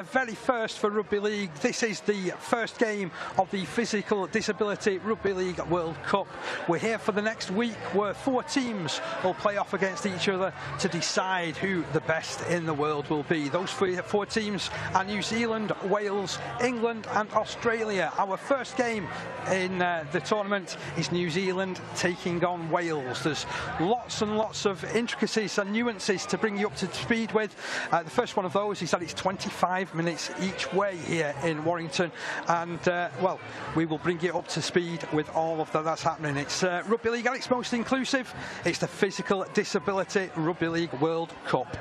Very first for Rugby League. This is the first game of the Physical Disability Rugby League World Cup. We're here for the next week where 4 teams will play off against each other to decide who the best in the world will be. Those 4 teams are New Zealand, Wales, England and Australia. Our first game in the tournament is New Zealand taking on Wales. There's lots and lots of intricacies and nuances to bring you up to speed with. The first one of those is that it's 25 minutes each way here in Warrington, and well, we will bring you up to speed with all of that's happening. It's Rugby League at its most inclusive. It's the Physical Disability Rugby League World Cup.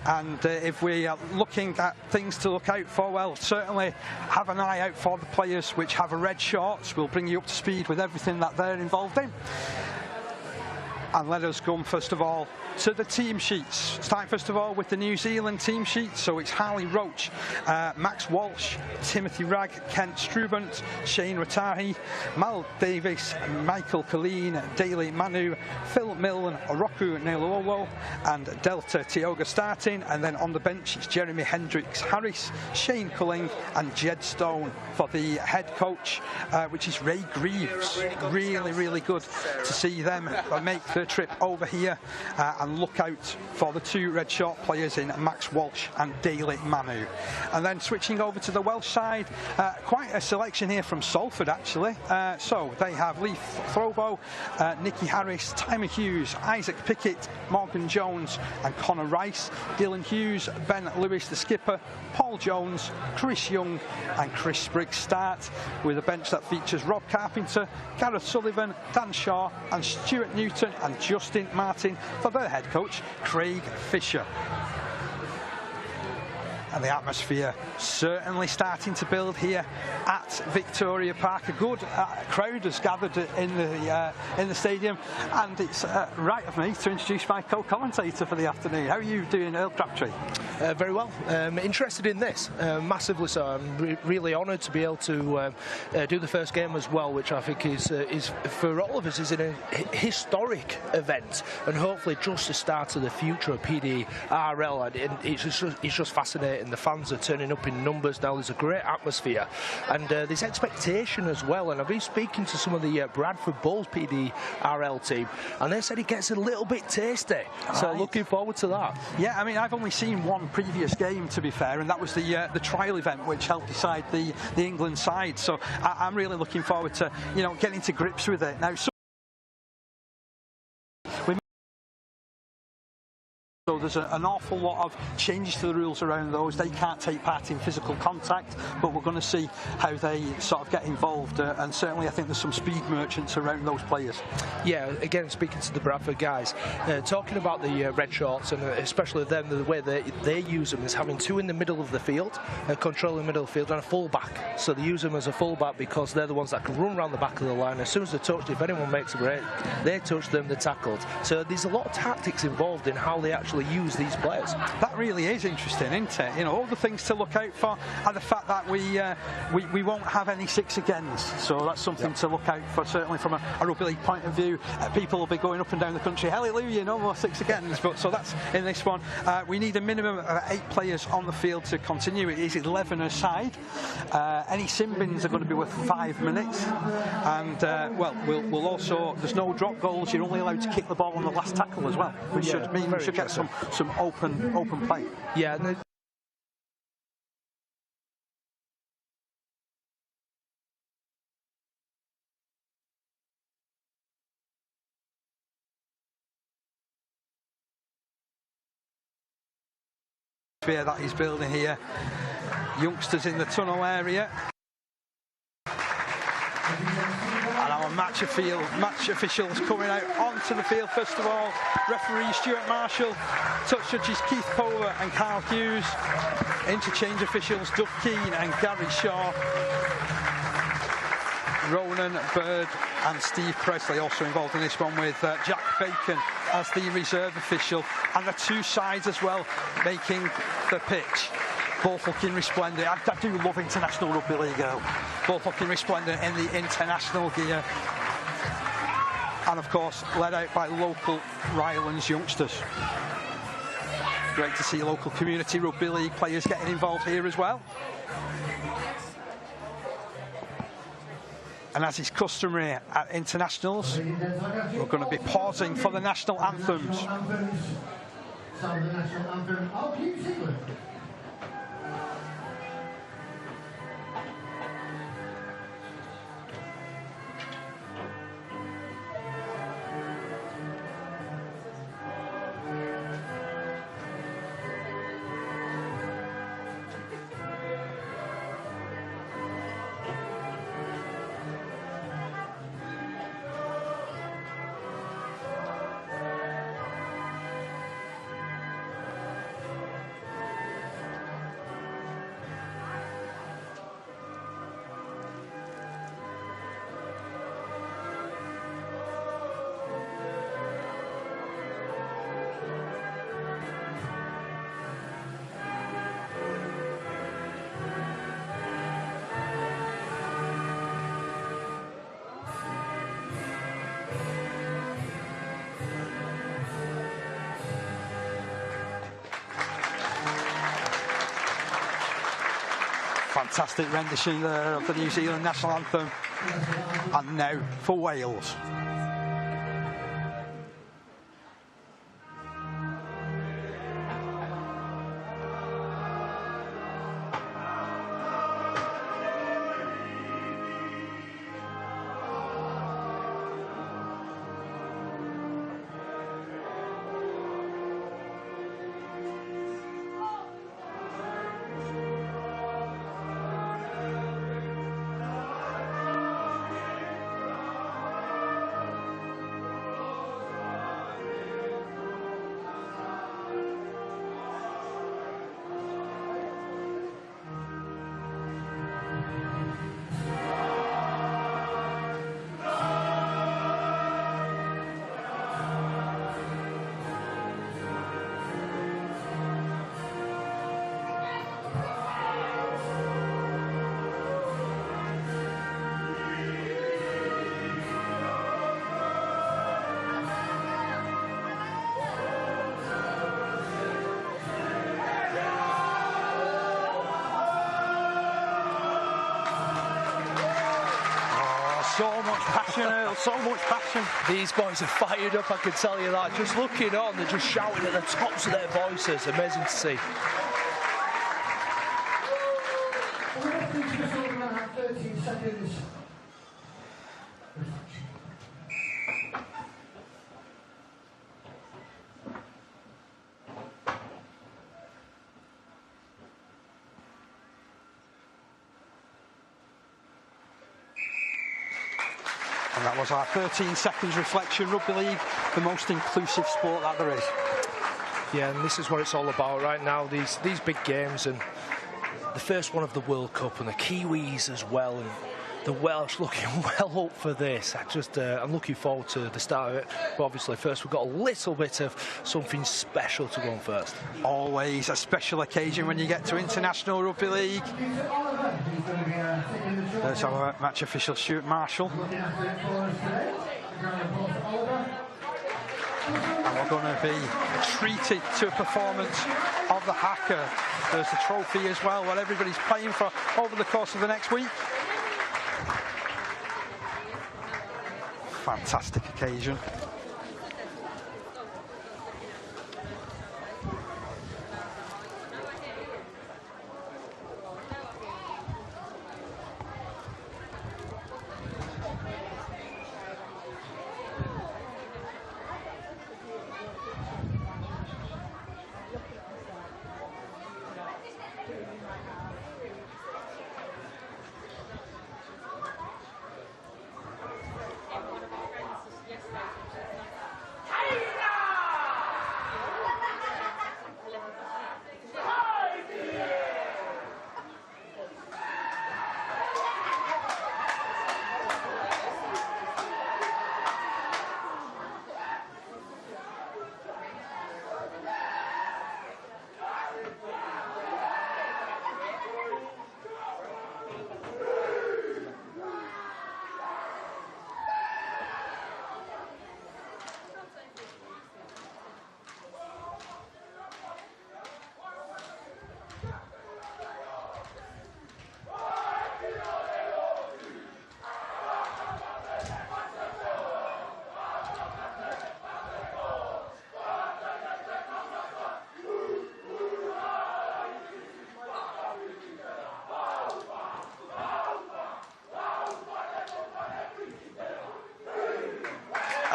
And if we are looking at things to look out for, well, certainly have an eye out for the players which have red shorts. We'll bring you up to speed with everything that they're involved in. And let us come first of all to the team sheets. Starting first of all with the New Zealand team sheet. So it's Harley Roach, Max Walsh, Timothy Ragg, Kent Strubant, Shane Ratahi, Mal Davis, Michael Colleen, Daly Manu, Phil Milne, Oroku Nelolo and Delta Tioga starting. And then on the bench it's Jeremy Hendricks Harris, Shane Culling and Jed Stone for the head coach, which is Ray Greaves. Really good to see them make the trip over here and look out for the 2 red short players in Max Walsh and Daly Manu. And then switching over to the Welsh side, quite a selection here from Salford actually. So they have Lee Throwbow, Nicky Harris, Tymer Hughes, Isaac Pickett, Morgan Jones and Connor Rice, Dylan Hughes, Ben Lewis the skipper, Paul Jones, Chris Young and Chris Spriggs start with a bench that features Rob Carpenter, Gareth Sullivan, Dan Shaw and Stuart Newton and Justin Martin for their head coach, Craig Fisher. And the atmosphere certainly starting to build here at Victoria Park. A good crowd has gathered in the stadium, and it's right of me to introduce my co-commentator for the afternoon. How are you doing, Earl Crabtree? Very well. Interested in this, massively so. I'm really honoured to be able to do the first game as well, which I think is for all of us is a historic event, and hopefully just the start of the future of PDRL. And it's just fascinating. The fans are turning up in numbers now. There's a great atmosphere, and there's expectation as well. And I've been speaking to some of the Bradford Bulls PDRL team, and they said it gets a little bit tasty. So looking forward to that. Yeah, I mean, I've only seen one previous game, to be fair, and that was the trial event which helped decide the England side. So I'm really looking forward to getting to grips with it now. So there's an awful lot of changes to the rules around those. They can't take part in physical contact, but we're going to see how they sort of get involved. And certainly I think there's some speed merchants around those players. Yeah, again, speaking to the Bradford guys, talking about the red shorts, and especially them, the way they use them is having 2 in the middle of the field, controlling the middle of the field, and a full-back. So they use them as a full-back because they're the ones that can run around the back of the line. As soon as they're touched, if anyone makes a break, they touch them, they're tackled. So there's a lot of tactics involved in how they actually use these players. That really is interesting, isn't it? All the things to look out for, and the fact that we won't have any 6 agains. So that's something to look out for, certainly from a rugby league point of view. People will be going up and down the country, hallelujah, no more 6 agains. But so that's in this one. We need a minimum of 8 players on the field to continue. It is 11 a side. Any sin bins are going to be worth 5 minutes, and well, we'll also, there's no drop goals. You're only allowed to kick the ball on the last tackle as well, which should mean we should get some open play. Yeah. And that he's building here. Youngsters in the tunnel area. And our match officials coming out onto the field. First of all, referee Stuart Marshall, touch judges Keith Power and Carl Hughes, interchange officials Doug Keane and Gary Shaw, Ronan Bird and Steve Presley also involved in this one, with Jack Bacon as the reserve official, and the 2 sides as well making the pitch. Both looking resplendent. I do love international rugby league, both looking resplendent in the international gear. And of course led out by local Rylands youngsters. Great to see local community rugby league players getting involved here as well. And as is customary at internationals, we're going to be pausing for the national anthems. Sound the national anthem. I'll keep singing. Fantastic rendition there of the New Zealand national anthem. And now for Wales. So much passion, Earl, so much passion. These boys are fired up, I can tell you that. Just looking on, they're just shouting at the tops of their voices. Amazing to see. The referee just over now, 13 seconds. And that was our 13 seconds reflection. Rugby league, the most inclusive sport that there is. Yeah, and this is what it's all about right now, these big games, and the first one of the World Cup, and the Kiwis as well, and the Welsh looking well up for this. I'm looking forward to the start of it, but obviously first we've got a little bit of something special to go on first. Always a special occasion when you get to international rugby league. There's our match official, Stuart Marshall. And we're going to be treated to a performance of the haka. There's the trophy as well, what everybody's playing for over the course of the next week. Fantastic occasion.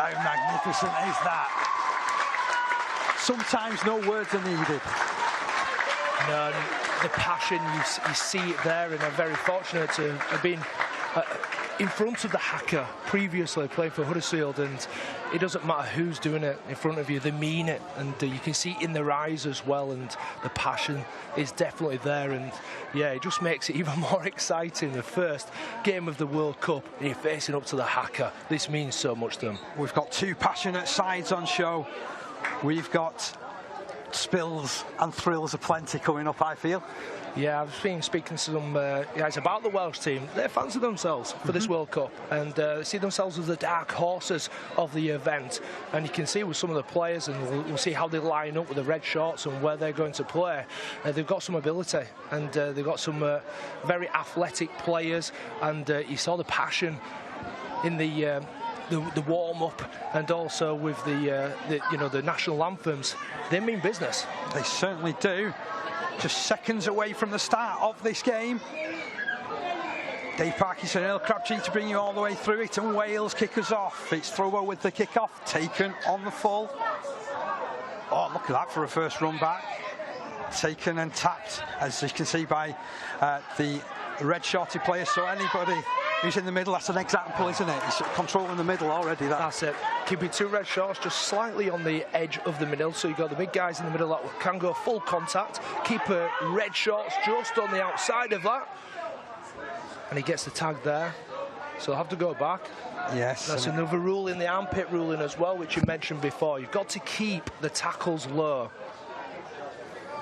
How magnificent is that? Sometimes no words are needed. No, the passion, you see it there, and I'm very fortunate to have been in front of the haka previously, playing for Huddersfield, and it doesn't matter who's doing it in front of you, they mean it, and you can see it in their eyes as well, and the passion is definitely there, and yeah, it just makes it even more exciting. The first game of the World Cup, and you're facing up to the haka. This means so much to them. We've got two passionate sides on show. We've got spills and thrills aplenty coming up, I feel. Yeah, I've been speaking to some guys about the Welsh team. They're fans of themselves for this World Cup, and see themselves as the dark horses of the event. And you can see with some of the players, and we'll see how they line up with the red shorts and where they're going to play. They've got some ability, and they've got some very athletic players, and you saw the passion in the warm-up, and also with the national anthems. They mean business. They certainly do. Just seconds away from the start of this game. Dave Parkinson, Earl Crabtree to bring you all the way through it, and Wales kick us off. It's Thrower with the kick-off, taken on the full. Oh, look at that for a first run back. Taken and tapped, as you can see by the red shorty player. So anybody who's in the middle, that's an example, isn't it? He's controlling the middle already. That's it. Keeping two red shorts just slightly on the edge of the middle, so you've got the big guys in the middle that can go full contact. Keep red shorts just on the outside of that. And he gets the tag there, so he'll have to go back. Yes. That's another rule in the armpit ruling as well, which you mentioned before. You've got to keep the tackles low.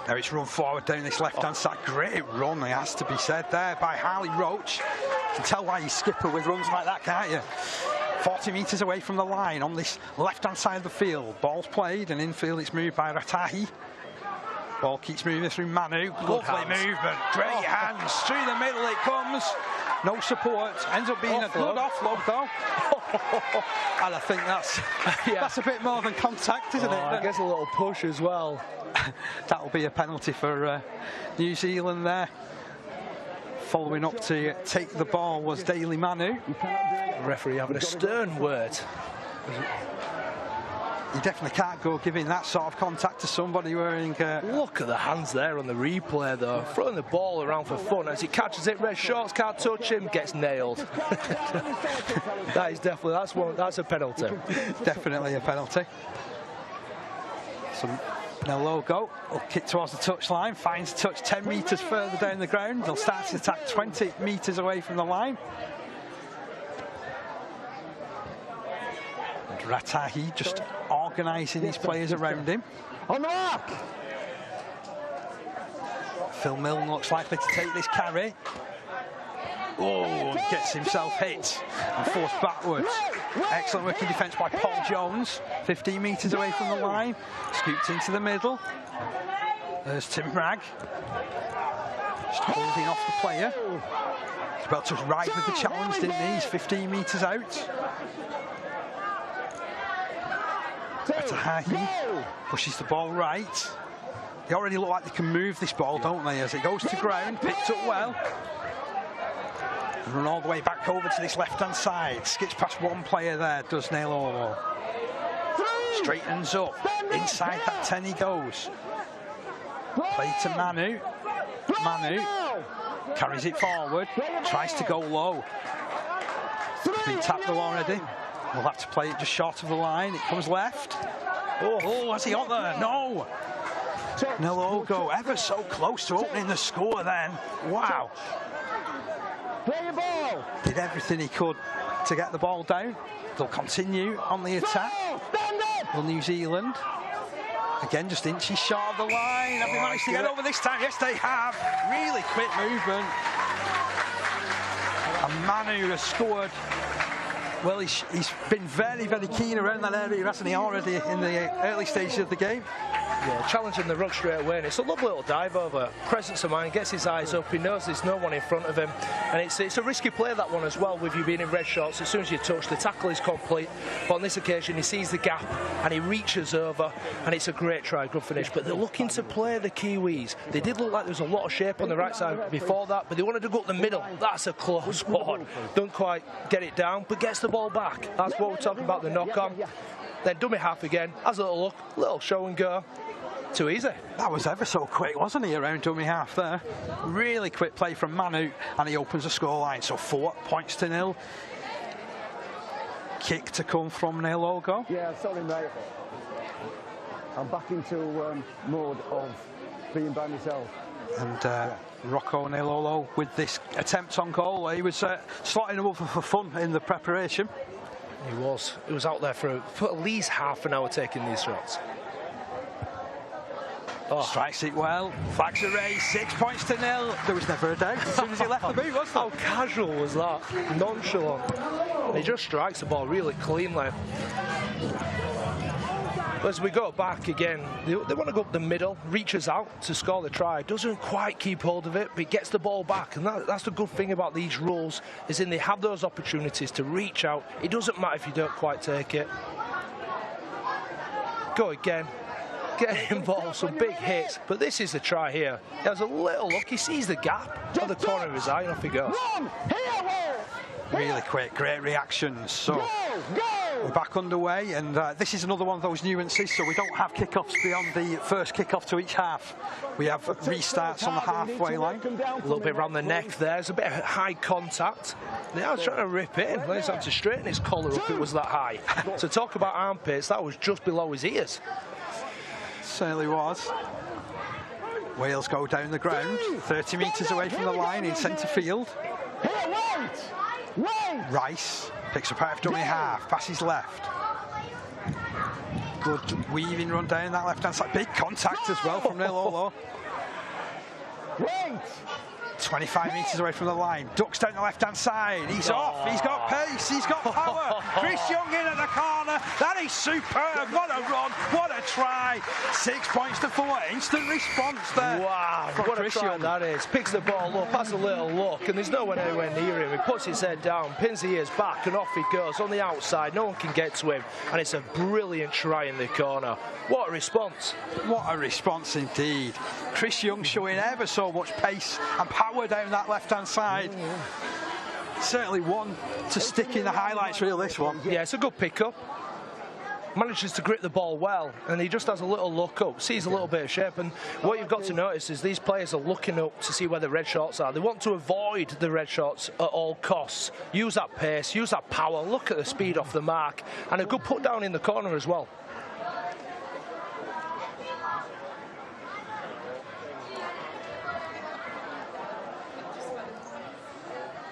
Now it's run forward down this left-hand side. Great run, it has to be said there, by Harley Roach. You can tell why he's skipper with runs like that, can't you? 40 metres away from the line on this left-hand side of the field. Ball's played, and infield it's moved by Ratahi. Ball keeps moving through Manu. Lovely movement, great hands. Through the middle it comes. No support. Ends up being a good offload, though. And I think that's a bit more than contact, isn't it? I guess a little push as well. That'll be a penalty for New Zealand there. Following up to take the ball was Daly Manu. The referee having a stern word. You definitely can't go giving that sort of contact to somebody wearing... Look at the hands there on the replay, though. Throwing the ball around for fun. As he catches it, red shorts, can't touch him, gets nailed. That is definitely, that's a penalty. Definitely a penalty. Now Logo will kick towards the touchline, finds touch 10 metres further down the ground. They'll start to attack 20 metres away from the line. And Ratahi just organising his players around him. On the mark! Phil Milne looks likely to take this carry. Oh, gets himself hit and forced backwards. Excellent working defence by Paul Jones. 15 metres away from the line. Scooped into the middle. There's Tim Bragg. Just holding off the player. He's about to ride with the challenge, didn't he? He's 15 metres out. Ratahi pushes the ball right. They already look like they can move this ball, don't they? As it goes to ground, picked up well. Run all the way back over to this left-hand side. Skips past one player there, does Neil Orwell. Straightens up. Inside that 10 he goes. Play to Manu. Manu carries it forward. Tries to go low. Been tapped though already. We'll have to play it just short of the line. It comes left. Oh, has he got there? No. Nelogo ever so close to opening the score then. Wow. Play your ball. Did everything he could to get the ball down. They'll continue on the attack. Will New Zealand. Again, just inches short of the line. Have they managed to get over this time? Yes, they have. Really quick movement. And Manu has scored. Well, he's been very, very keen around that area, hasn't he, already in the early stages of the game. Yeah, challenging the ruck straight away, and it's a lovely little dive over. Presence of mind, gets his eyes up, he knows there's no one in front of him, and it's a risky play, that one as well, with you being in red shorts. As soon as you touch, the tackle is complete, but on this occasion he sees the gap and he reaches over, and it's a great try, good finish. But they're looking to play the Kiwis. They did look like there was a lot of shape on the right side before that, but they wanted to go up the middle. That's a close one. Don't quite get it down, but gets the ball back. That's what we're talking about, the knock-on. Then dummy half again, has a little look, little show and go. Too easy. That was ever so quick, wasn't he, around dummy half there? Really quick play from Manu, and he opens the scoreline. So 4 points to 0. Kick to come from Neil Olgo. Yeah, sorry, mate. I'm back into mode of being by myself. And Rocco Neilolo with this attempt on goal. He was slotting him over for fun in the preparation. He was out there for at least half an hour taking these shots. Oh. Strikes it well, flags the race, 6 points to 0. There was never a doubt as soon as he left the boot, wasn't How casual was that? Nonchalant. He just strikes the ball really cleanly. As we go back again, they want to go up the middle, reaches out to score the try, doesn't quite keep hold of it, but he gets the ball back, and that's the good thing about these rules, is in they have those opportunities to reach out. It doesn't matter if you don't quite take it. Go again. Get involved, some big hits, but this is the try here. He has a little look, he sees the gap at the corner of his eye, and off he goes. Really quick, great reactions. So we're back underway, and this is another one of those nuances. So we don't have kickoffs beyond the first kickoff to each half. We have restarts on the halfway line. A little bit around the neck there. There's a bit of high contact. They was trying to rip it in. He's had to straighten his collar up. It was that high. So talk about armpits. That was just below his ears. Certainly was. Wales go down the ground, 30 metres away from the line in centre field. Rice picks up out of dummy half, passes left. Good weaving run down that left-hand side. Big contact as well from Neil Olo. 25 metres away from the line, ducks down the left-hand side, he's off, he's got pace, he's got power. Chris Young in at the corner, that is superb, what a run, what a try. 6 points to 4, instant response there. Wow, what a try that is. Picks the ball up, has a little look, and there's no one anywhere near him. He puts his head down, pins the ears back, and off he goes on the outside. No one can get to him, and it's a brilliant try in the corner. What a response. What a response indeed. Chris Young showing ever so much pace and power down that left-hand side. Certainly one to stick in the highlights reel, this one. Yeah, it's a good pick-up. Manages to grip the ball well, and he just has a little look up, sees a little bit of shape, and what you've got to notice is these players are looking up to see where the red shorts are. They want to avoid the red shorts at all costs. Use that pace, use that power, look at the speed off the mark, and a good put down in the corner as well.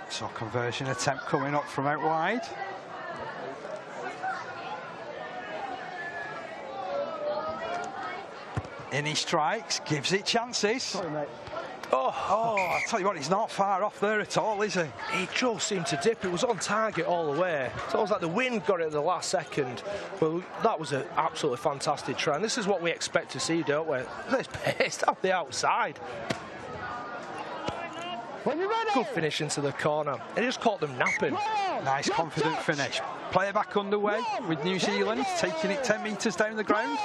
So conversion attempt coming up from out wide. In he strikes, gives it chances. Sorry, mate. Oh, I tell you what, he's not far off there at all, is he? He just seemed to dip. It was on target all the way. It's almost like the wind got it at the last second. But that was an absolutely fantastic try. And this is what we expect to see, don't we? This pace down the outside. Good finish into the corner. It just caught them napping. Nice, confident finish. Player back underway with New Zealand, taking it 10 metres down the ground.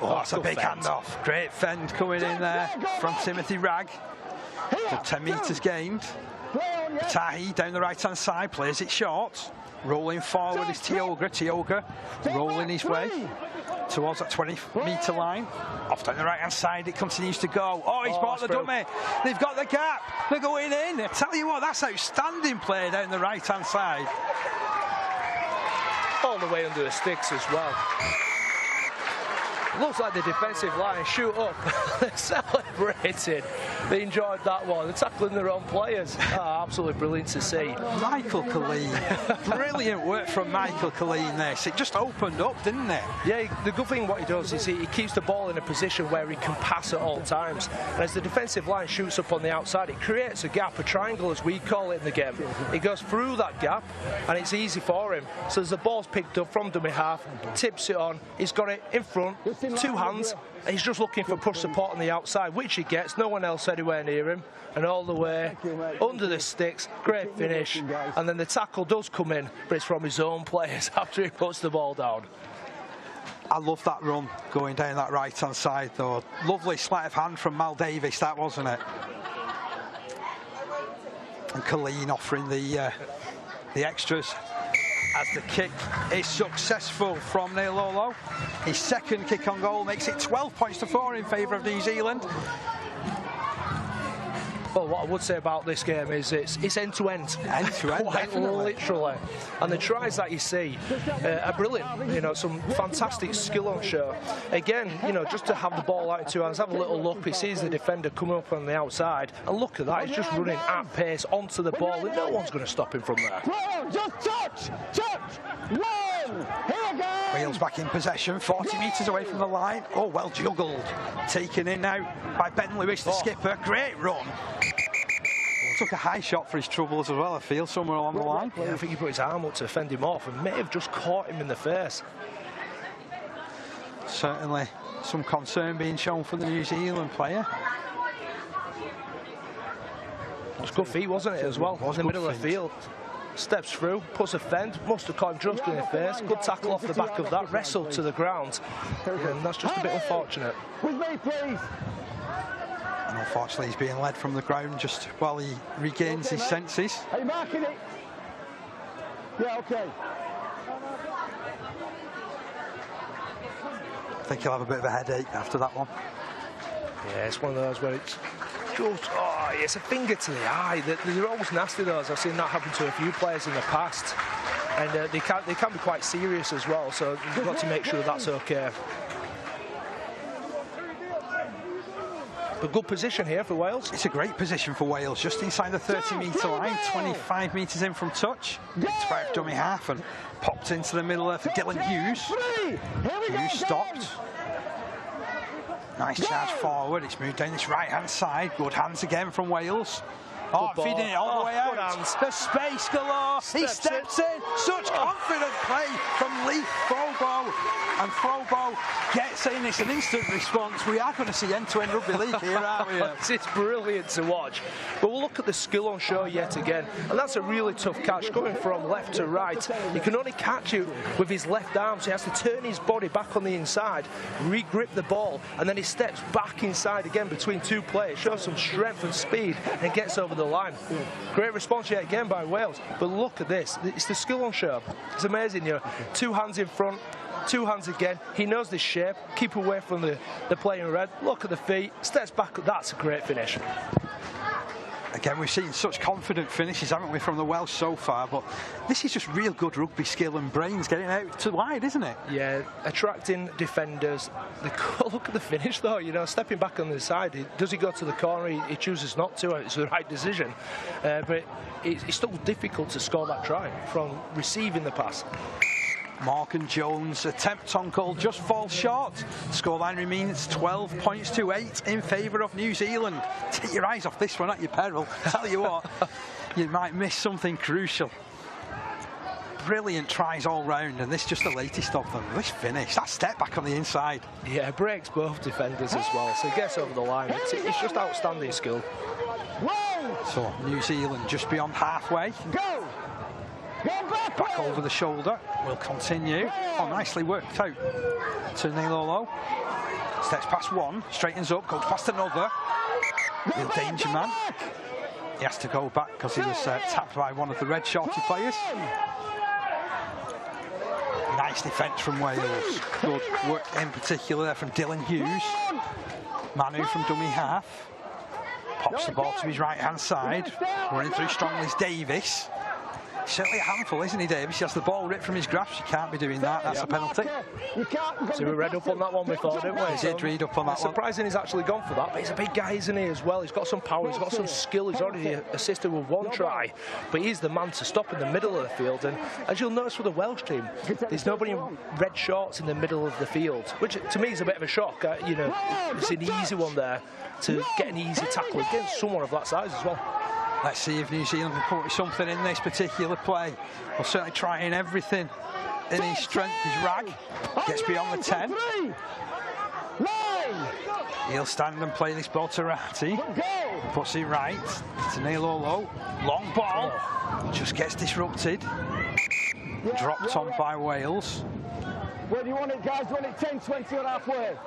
Oh, that's a big handoff. Great fend coming in there from Timothy Ragg. Good 10 metres gained. Tahi down the right-hand side, plays it short. Rolling forward is Tioga. Tioga rolling his way towards that 20-metre line. Off down the right-hand side, it continues to go. Oh, he's bought the dummy. They've got the gap. They're going in. I tell you what, that's outstanding play down the right-hand side. All the way under the sticks as well. Looks like the defensive line shoot up. They're celebrating. They enjoyed that one. They're tackling their own players. Oh, absolutely brilliant to see. Michael Colleen. Brilliant work from Michael Colleen this. It just opened up, didn't it? Yeah, the good thing what he does is he keeps the ball in a position where he can pass at all times. And as the defensive line shoots up on the outside, it creates a gap, a triangle as we call it in the game. He goes through that gap and it's easy for him. So as the ball's picked up from dummy half, tips it on, he's got it in front, two hands, and he's just looking for push support on the outside, which he gets, no one else anywhere near him, and all the way under the sticks, great finish, and then the tackle does come in, but it's from his own players after he puts the ball down. I love that run going down that right hand side though. Lovely sleight of hand from Mal Davis, that wasn't it? And Colleen offering the extras as the kick is successful from Neil Lolo. His second kick on goal makes it 12 points to 4 in favour of New Zealand. Well, what I would say about this game is it's end-to-end. End-to-end, quite literally. And the tries that you see are brilliant. You know, some fantastic skill on show. Again, you know, just to have the ball out in two hands, have a little look. He sees the defender coming up on the outside, and look at that. He's just running at pace onto the ball, and no one's going to stop him from there. Just touch. One. Here we go. Wales back in possession, 40 metres away from the line. Oh, well juggled. Taken in now by Ben Lewis, the skipper. Great run. Took a high shot for his troubles as well, I feel, somewhere along the line. Yeah, I think he put his arm up to fend him off and may have just caught him in the face. Certainly some concern being shown for the New Zealand player. It was good feet, wasn't it, as well? In the middle of the field. Steps through, puts a fend, must have caught him just in the face. Good tackle off the back of that, wrestled to the ground. And that's just a bit unfortunate. With me, please. And unfortunately, he's being led from the ground just while he regains his senses. Are you marking it? Yeah, okay. I think he'll have a bit of a headache after that one. Yeah, it's one of those where it's just, oh, it's a finger to the eye. They're always nasty, those. I've seen that happen to a few players in the past. And they can be quite serious as well, so you've got to make sure that's okay. But good position here for Wales. It's a great position for Wales, just inside the 30-metre line, 25 metres in from touch. It's back dummy half and popped into the middle there for Dylan Hughes. Hughes stopped. Nice charge forward. It's moved down this right-hand side. Good hands again from Wales. Oh, feeding it all the way out. The space galore. He steps in. Such confident play from Lee Frobo. And Frobo gets in. It's an instant response. We are going to see end-to-end rugby league here, aren't we? It's brilliant to watch. But we'll look at the skill on show yet again. And that's a really tough catch, going from left to right. He can only catch it with his left arm, so he has to turn his body back on the inside, re-grip the ball, and then he steps back inside again between two players, shows some strength and speed, and gets over the line. Great response yet again by Wales. But look at this. It's the skill on show. It's amazing, you know. Two hands in front, two hands again. He knows this shape. Keep away from the player in red. Look at the feet. Steps back. That's a great finish. Again, we've seen such confident finishes, haven't we, from the Welsh so far, but this is just real good rugby skill and brains getting out to wide, isn't it? Yeah, attracting defenders. Look at the finish, though, you know, stepping back on the side. Does he go to the corner? He chooses not to, and it's the right decision. But it's still difficult to score that try from receiving the pass. Morgan Jones' attempt on goal just falls short. Scoreline remains 12 points to 8 in favour of New Zealand. Take your eyes off this one at your peril. Tell you what, you might miss something crucial. Brilliant tries all round, and this is just the latest of them. This finish, that step back on the inside. Yeah, breaks both defenders as well, so he gets over the line. It's just outstanding skill. So New Zealand just beyond halfway. Back over the shoulder, will continue. Oh, nicely worked out to Neilolo. Steps past one, straightens up, goes past another. Real danger man. He has to go back because he was tapped by one of the red shorty players. Nice defence from Wales. Good work in particular there from Dylan Hughes. Manu from dummy half. Pops the ball to his right-hand side. Running through strongly is Davis. Certainly a handful, isn't he, Davis? He has the ball ripped from his grasp. You can't be doing that. That's a penalty. So we read up on that one before, didn't we? He did read up on that one. Surprising he's actually gone for that, but he's a big guy, isn't he, as well? He's got some power, he's got some skill. He's already assisted with one try, but he's the man to stop in the middle of the field. And as you'll notice with the Welsh team, there's nobody in red shorts in the middle of the field, which to me is a bit of a shock. You know, it's an easy one there to get an easy tackle against someone of that size as well. Let's see if New Zealand can put something in this particular play. We'll certainly trying everything in his strength. His Rag gets beyond the 10. He'll stand and play this ball to Ratty. Puts it right to Neil Olo. Long ball. Just gets disrupted. Dropped on by Wales. Where do you want it, guys? Do you want it 10, 20 or halfway?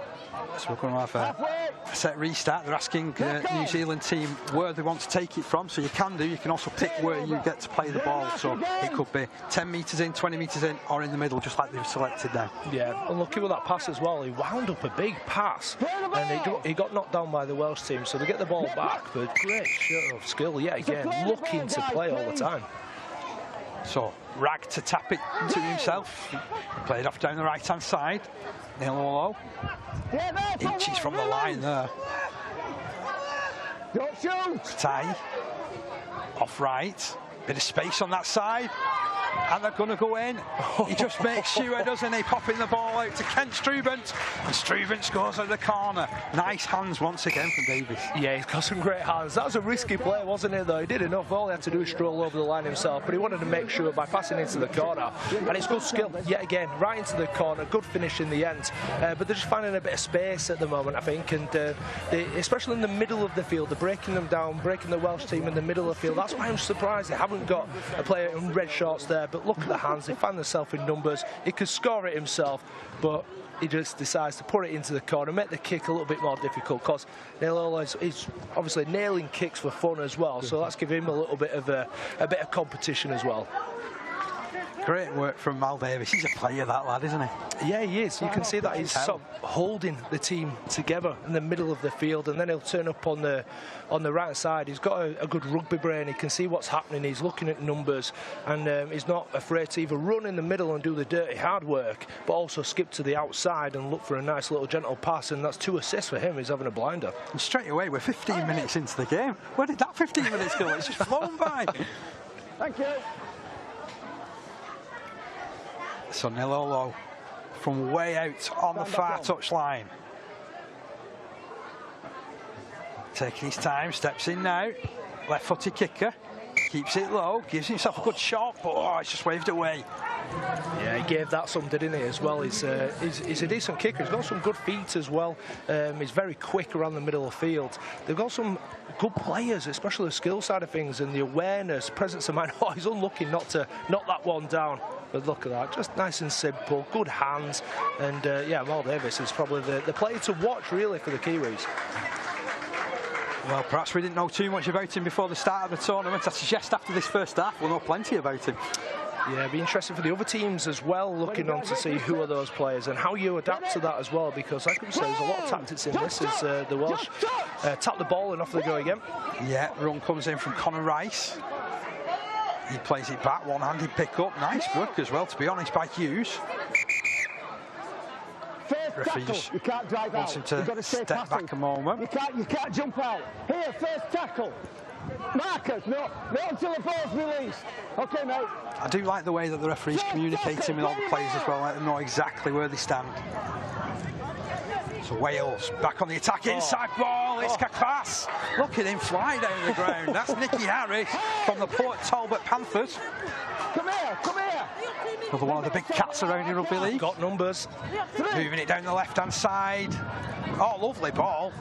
So we're going to have a set restart. They're asking New Zealand team where they want to take it from, so you can do. You can also pick where you get to play the ball. So it could be 10 metres in, 20 metres in, or in the middle, just like they've selected now. Yeah, and lucky with that pass as well. He wound up a big pass, and he got knocked down by the Welsh team. So they get the ball back, but great show of skill yet again, looking to play all the time. So Rag to tap it to himself. Played off down the right-hand side. Neil Olo. Inches from the line there. Don't shoot! Ty. Off right. Bit of space on that side. And they're going to go in. He just makes sure, doesn't he? Popping the ball out to Kent Strubent. And Strubent scores at the corner. Nice hands once again from Davis. Yeah, he's got some great hands. That was a risky play, wasn't it, though? He did enough. All he had to do was stroll over the line himself. But he wanted to make sure by passing into the corner. And it's good skill, yet again, right into the corner. Good finish in the end. But they're just finding a bit of space at the moment, I think. And especially in the middle of the field, they're breaking them down, breaking the Welsh team in the middle of the field. That's why I'm surprised they haven't got a player in red shorts there. But look at the hands, they find themselves in numbers. He could score it himself, but he just decides to put it into the corner, make the kick a little bit more difficult, because Neil Olo is obviously nailing kicks for fun as well, so let's give him a little bit of competition as well. Great work from Mal Davis. He's a player, that lad, isn't he? Yeah, he is. You can see that he's sort of holding the team together in the middle of the field, and then he'll turn up on the right side. He's got a good rugby brain. He can see what's happening. He's looking at numbers, and he's not afraid to either run in the middle and do the dirty hard work, but also skip to the outside and look for a nice little gentle pass, and that's 2 assists for him. He's having a blinder. And straight away, we're 15 minutes into the game. Where did that 15 minutes go? It's just flown by. Thank you. So Neil Olo from way out on the far touch line. Taking his time, steps in now. Left-footed kicker. Keeps it low, gives himself a good shot, but it's just waved away. Yeah, he gave that some, didn't he, as well. He's a decent kicker. He's got some good feet as well. He's very quick around the middle of the field. They've got some good players, especially the skill side of things and the awareness, presence of mind. Oh, he's unlucky not to knock that one down. But look at that, just nice and simple, good hands. And yeah, Mal Davis is probably the player to watch, really, for the Kiwis. Well, perhaps we didn't know too much about him before the start of the tournament. I suggest after this first half, we'll know plenty about him. Yeah, it'd be interesting for the other teams as well, looking on to see who are those players and how you adapt to that as well, because like we say, there's a lot of tactics in this as the Welsh tap the ball and off they go again. Yeah, run comes in from Connor Rice. He plays it back, one-handed pick-up. Nice work as well, to be honest, by Hughes. Referee you can't drive wants him to step back a moment. You can't jump out. Here, first tackle. Marcus, no until the ball's released. Okay, mate. I do like the way that the referee's communicating with all the players as well, let them know exactly where they stand. So Wales back on the attack, inside ball, it's Kakas. Look at him fly down the ground. That's Nicky Harris from the Port Talbot Panthers. Come here. Another one of the big cats around in Rugby League. Got numbers. Moving it down the left-hand side. Oh, lovely ball.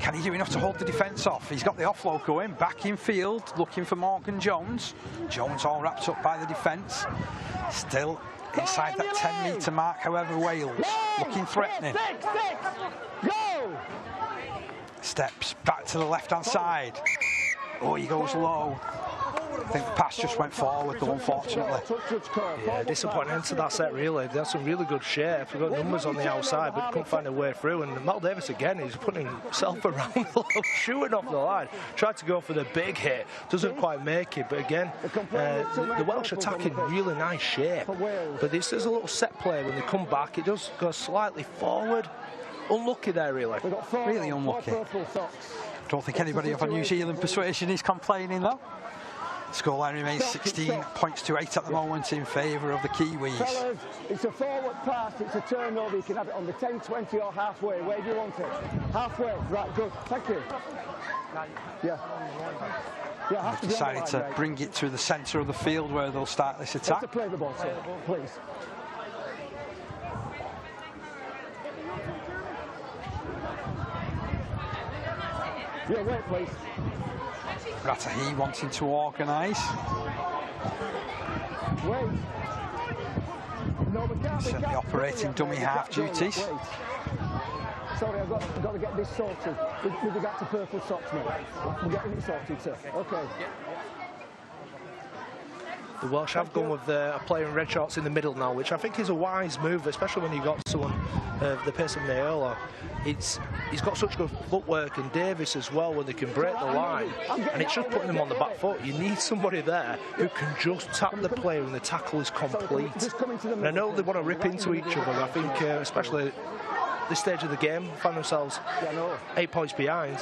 Can he do enough to hold the defence off? He's got the offload going, back in field, looking for Morgan Jones. Jones all wrapped up by the defence. Still inside that 10-metre mark, however, Wales looking threatening. Go! Steps back to the left-hand side. Oh, he goes low. I think the pass just went forward, though, unfortunately. Yeah, disappointing end to that set, really. They had some really good shape. We've got numbers on the outside, but couldn't find a way through. And Mal Davis, again, he's putting himself around the line, shooting off the line. Tried to go for the big hit, doesn't quite make it. But again, the Welsh attack in really nice shape. But this is a little set play. When they come back, it does go slightly forward. Unlucky there, really. Really unlucky. Don't think anybody of a New Zealand persuasion is complaining, though. Scoreline remains 16 points to 8 at the moment in favour of the Kiwis. Fellas, it's a forward pass, it's a turnover. You can have it on the 10, 20 or halfway. Where do you want it? Halfway. Right, good. Thank you. Yeah. Yeah, They've decided to bring it to the centre of the field where they'll start this attack. To play the ball, sir, please. Yeah, wait, please. Ratahi wanting to organise. Wait. No, we can't. Certainly operating dummy half duties. Sorry, I've got to get this sorted. With regard to purple socks, mate. We're getting it sorted, sir. Okay. The Welsh have gone with a player in red shorts in the middle now, which I think is a wise move, especially when you've got someone the pace of Neola. He's got such good footwork, and Davis as well, when they can break the line, and it's just putting them on the back foot. You need somebody there who can just tap the player and the tackle is complete. And I know they want to rip into each other. I think, especially at this stage of the game, find themselves 8 points behind.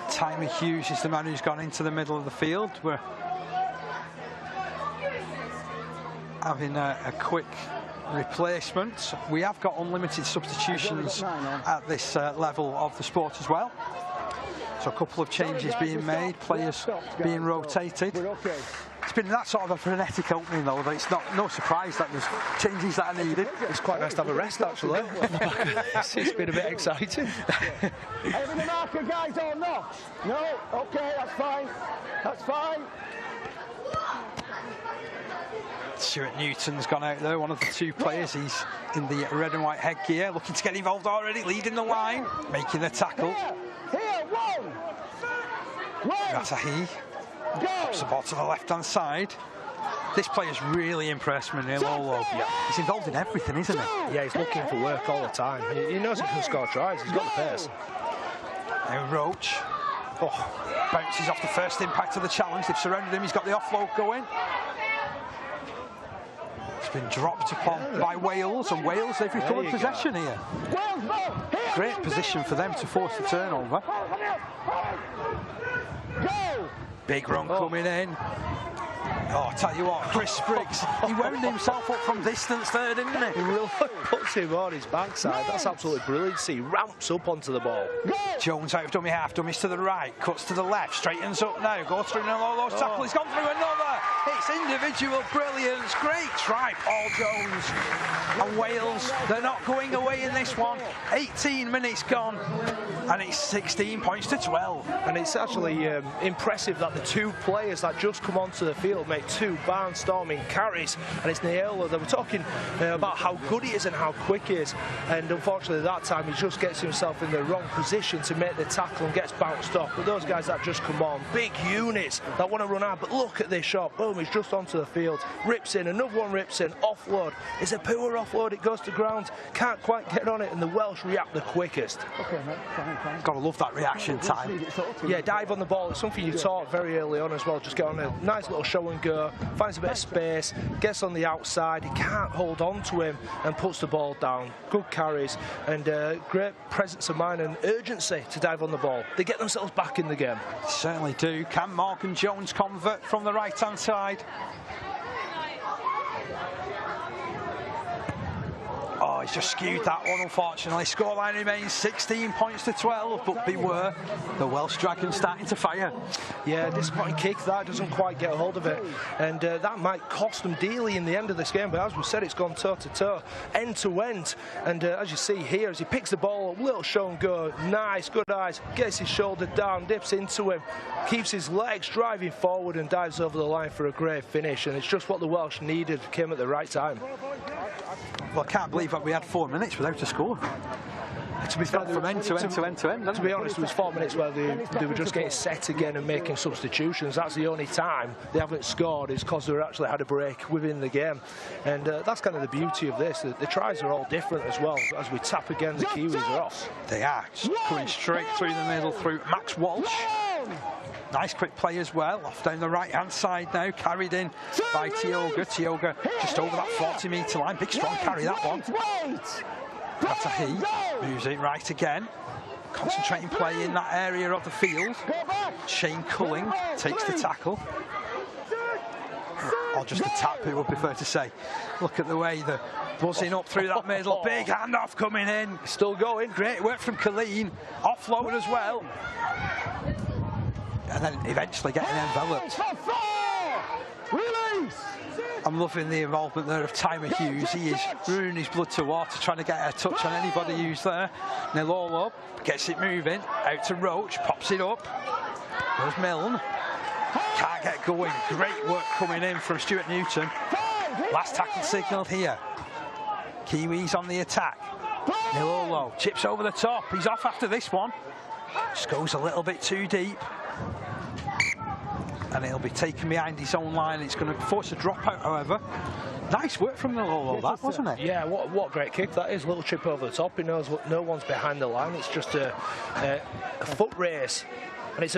Tymer Hughes is the man who's gone into the middle of the field. We're having a quick replacement. We have got unlimited substitutions at this level of the sport as well. So a couple of changes being made, players being rotated. It's been that sort of a frenetic opening, though, that it's no surprise that there's changes that are needed. It's quite nice to have a rest, actually. It's been a bit exciting. Having the marker, guys, or not? No? Okay, that's fine. That's fine. Stuart Newton's gone out there, one of the two players. He's in the red and white headgear, looking to get involved already, leading the line, making the tackle. Here, one. Ratahi pops the ball to the left-hand side. This player's really impressed me, Neilolo. He's involved in everything, isn't he? Yeah, he's looking for work all the time. He knows he can score tries. He's got the pace. Now Roach. Bounces off the first impact of the challenge. They've surrounded him. He's got the offload going. It's been dropped upon by Wales, and Wales, they've recovered possession here. Great position for them to force the turnover. Big run coming in. Oh, I tell you what, Chris Spriggs, he wound himself up from distance there, didn't he? He really puts him on his backside. That's absolutely brilliant to see. He ramps up onto the ball. Jones out of dummy half, dummies to the right, cuts to the left, straightens up now, goes through Neilolo's tackle, he's gone through another. It's individual brilliance. Great try, Paul Jones. And Wales, they're not going away in this one. 18 minutes gone, and it's 16 points to 12. And it's actually impressive that the two players that just come onto the field make two barnstorming carries, and it's Neola. They were talking about how good he is and how quick he is, and unfortunately that time he just gets himself in the wrong position to make the tackle and gets bounced off. But those guys that just come on, big units that want to run out, but look at this shot, boom, he's just onto the field, rips in, another one rips in, offload. It's a poor offload, it goes to ground, can't quite get on it, and the Welsh react the quickest. Okay, mate, fine. Gotta love that reaction time. Yeah, dive on the ball, it's something you taught very early on as well. Just get on a nice little show and go, finds a bit of space, gets on the outside, he can't hold on to him and puts the ball down. Good carries and great presence of mind and urgency to dive on the ball. They get themselves back in the game. Certainly do. Can Morgan Jones convert from the right-hand side? Oh, he's just skewed that one, unfortunately. Scoreline remains 16 points to 12, but beware, the Welsh Dragons starting to fire. Yeah, disappointing kick, that doesn't quite get a hold of it. And that might cost them dearly in the end of this game, but as we said, it's gone toe-to-toe, end-to-end. And as you see here, as he picks the ball up, little show and go, nice, good eyes, gets his shoulder down, dips into him, keeps his legs driving forward and dives over the line for a great finish. And it's just what the Welsh needed, came at the right time. Well, I can't believe that we had 4 minutes without a score. To be fair, from end to end to end to end. To be honest, there was 4 minutes where they were just getting set again and making substitutions. That's the only time they haven't scored is because they actually had a break within the game. And that's kind of the beauty of this. The tries are all different as well. As we tap again, the Kiwis are off. They are coming straight through the middle through Max Walsh. Nice quick play as well, off down the right-hand side now, carried in by Tioga. Tioga just over that 40-metre line. Big, strong carry, that one. That's a he. Moves it right again. Concentrating play in that area of the field. Shane Culling takes the tackle. Or just a tap, people would prefer to say. Look at the way they're buzzing up through that middle. Big handoff coming in. Still going. Great work from Colleen. Offload as well. And then eventually getting enveloped. I'm loving the involvement there of Tymer Hughes. He is ruining his blood to water, trying to get a touch on anybody who's there. Nilolo gets it moving, out to Roach, pops it up. There's Milne. Can't get going. Great work coming in from Stuart Newton. Last tackle signalled here. Kiwis on the attack. Nilolo chips over the top. He's off after this one. Just goes a little bit too deep. And it'll be taken behind his own line. It's going to force a dropout, however. Nice work from Nilolo, that, wasn't it? Yeah, what great kick that is. Little chip over the top. He knows no one's behind the line. It's just a foot race. And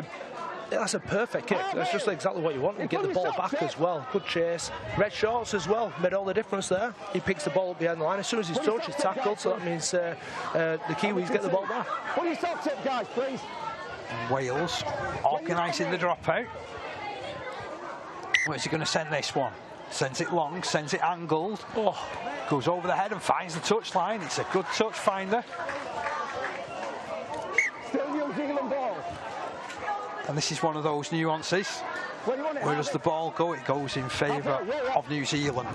that's a perfect kick. That's just exactly what you want. You get the ball back as well. Good chase. Red shorts as well. Made all the difference there. He picks the ball up behind the line. As soon as he's touched, he's tackled. So that means the Kiwis get the ball back. What do you stop tip, guys, please? Wales organising the dropout. Where's he going to send this one? Sends it long, sends it angled. Oh, goes over the head and finds the touchline. It's a good touch finder. Still New Zealand ball. And this is one of those nuances. Where does the ball go? It goes in favour of New Zealand.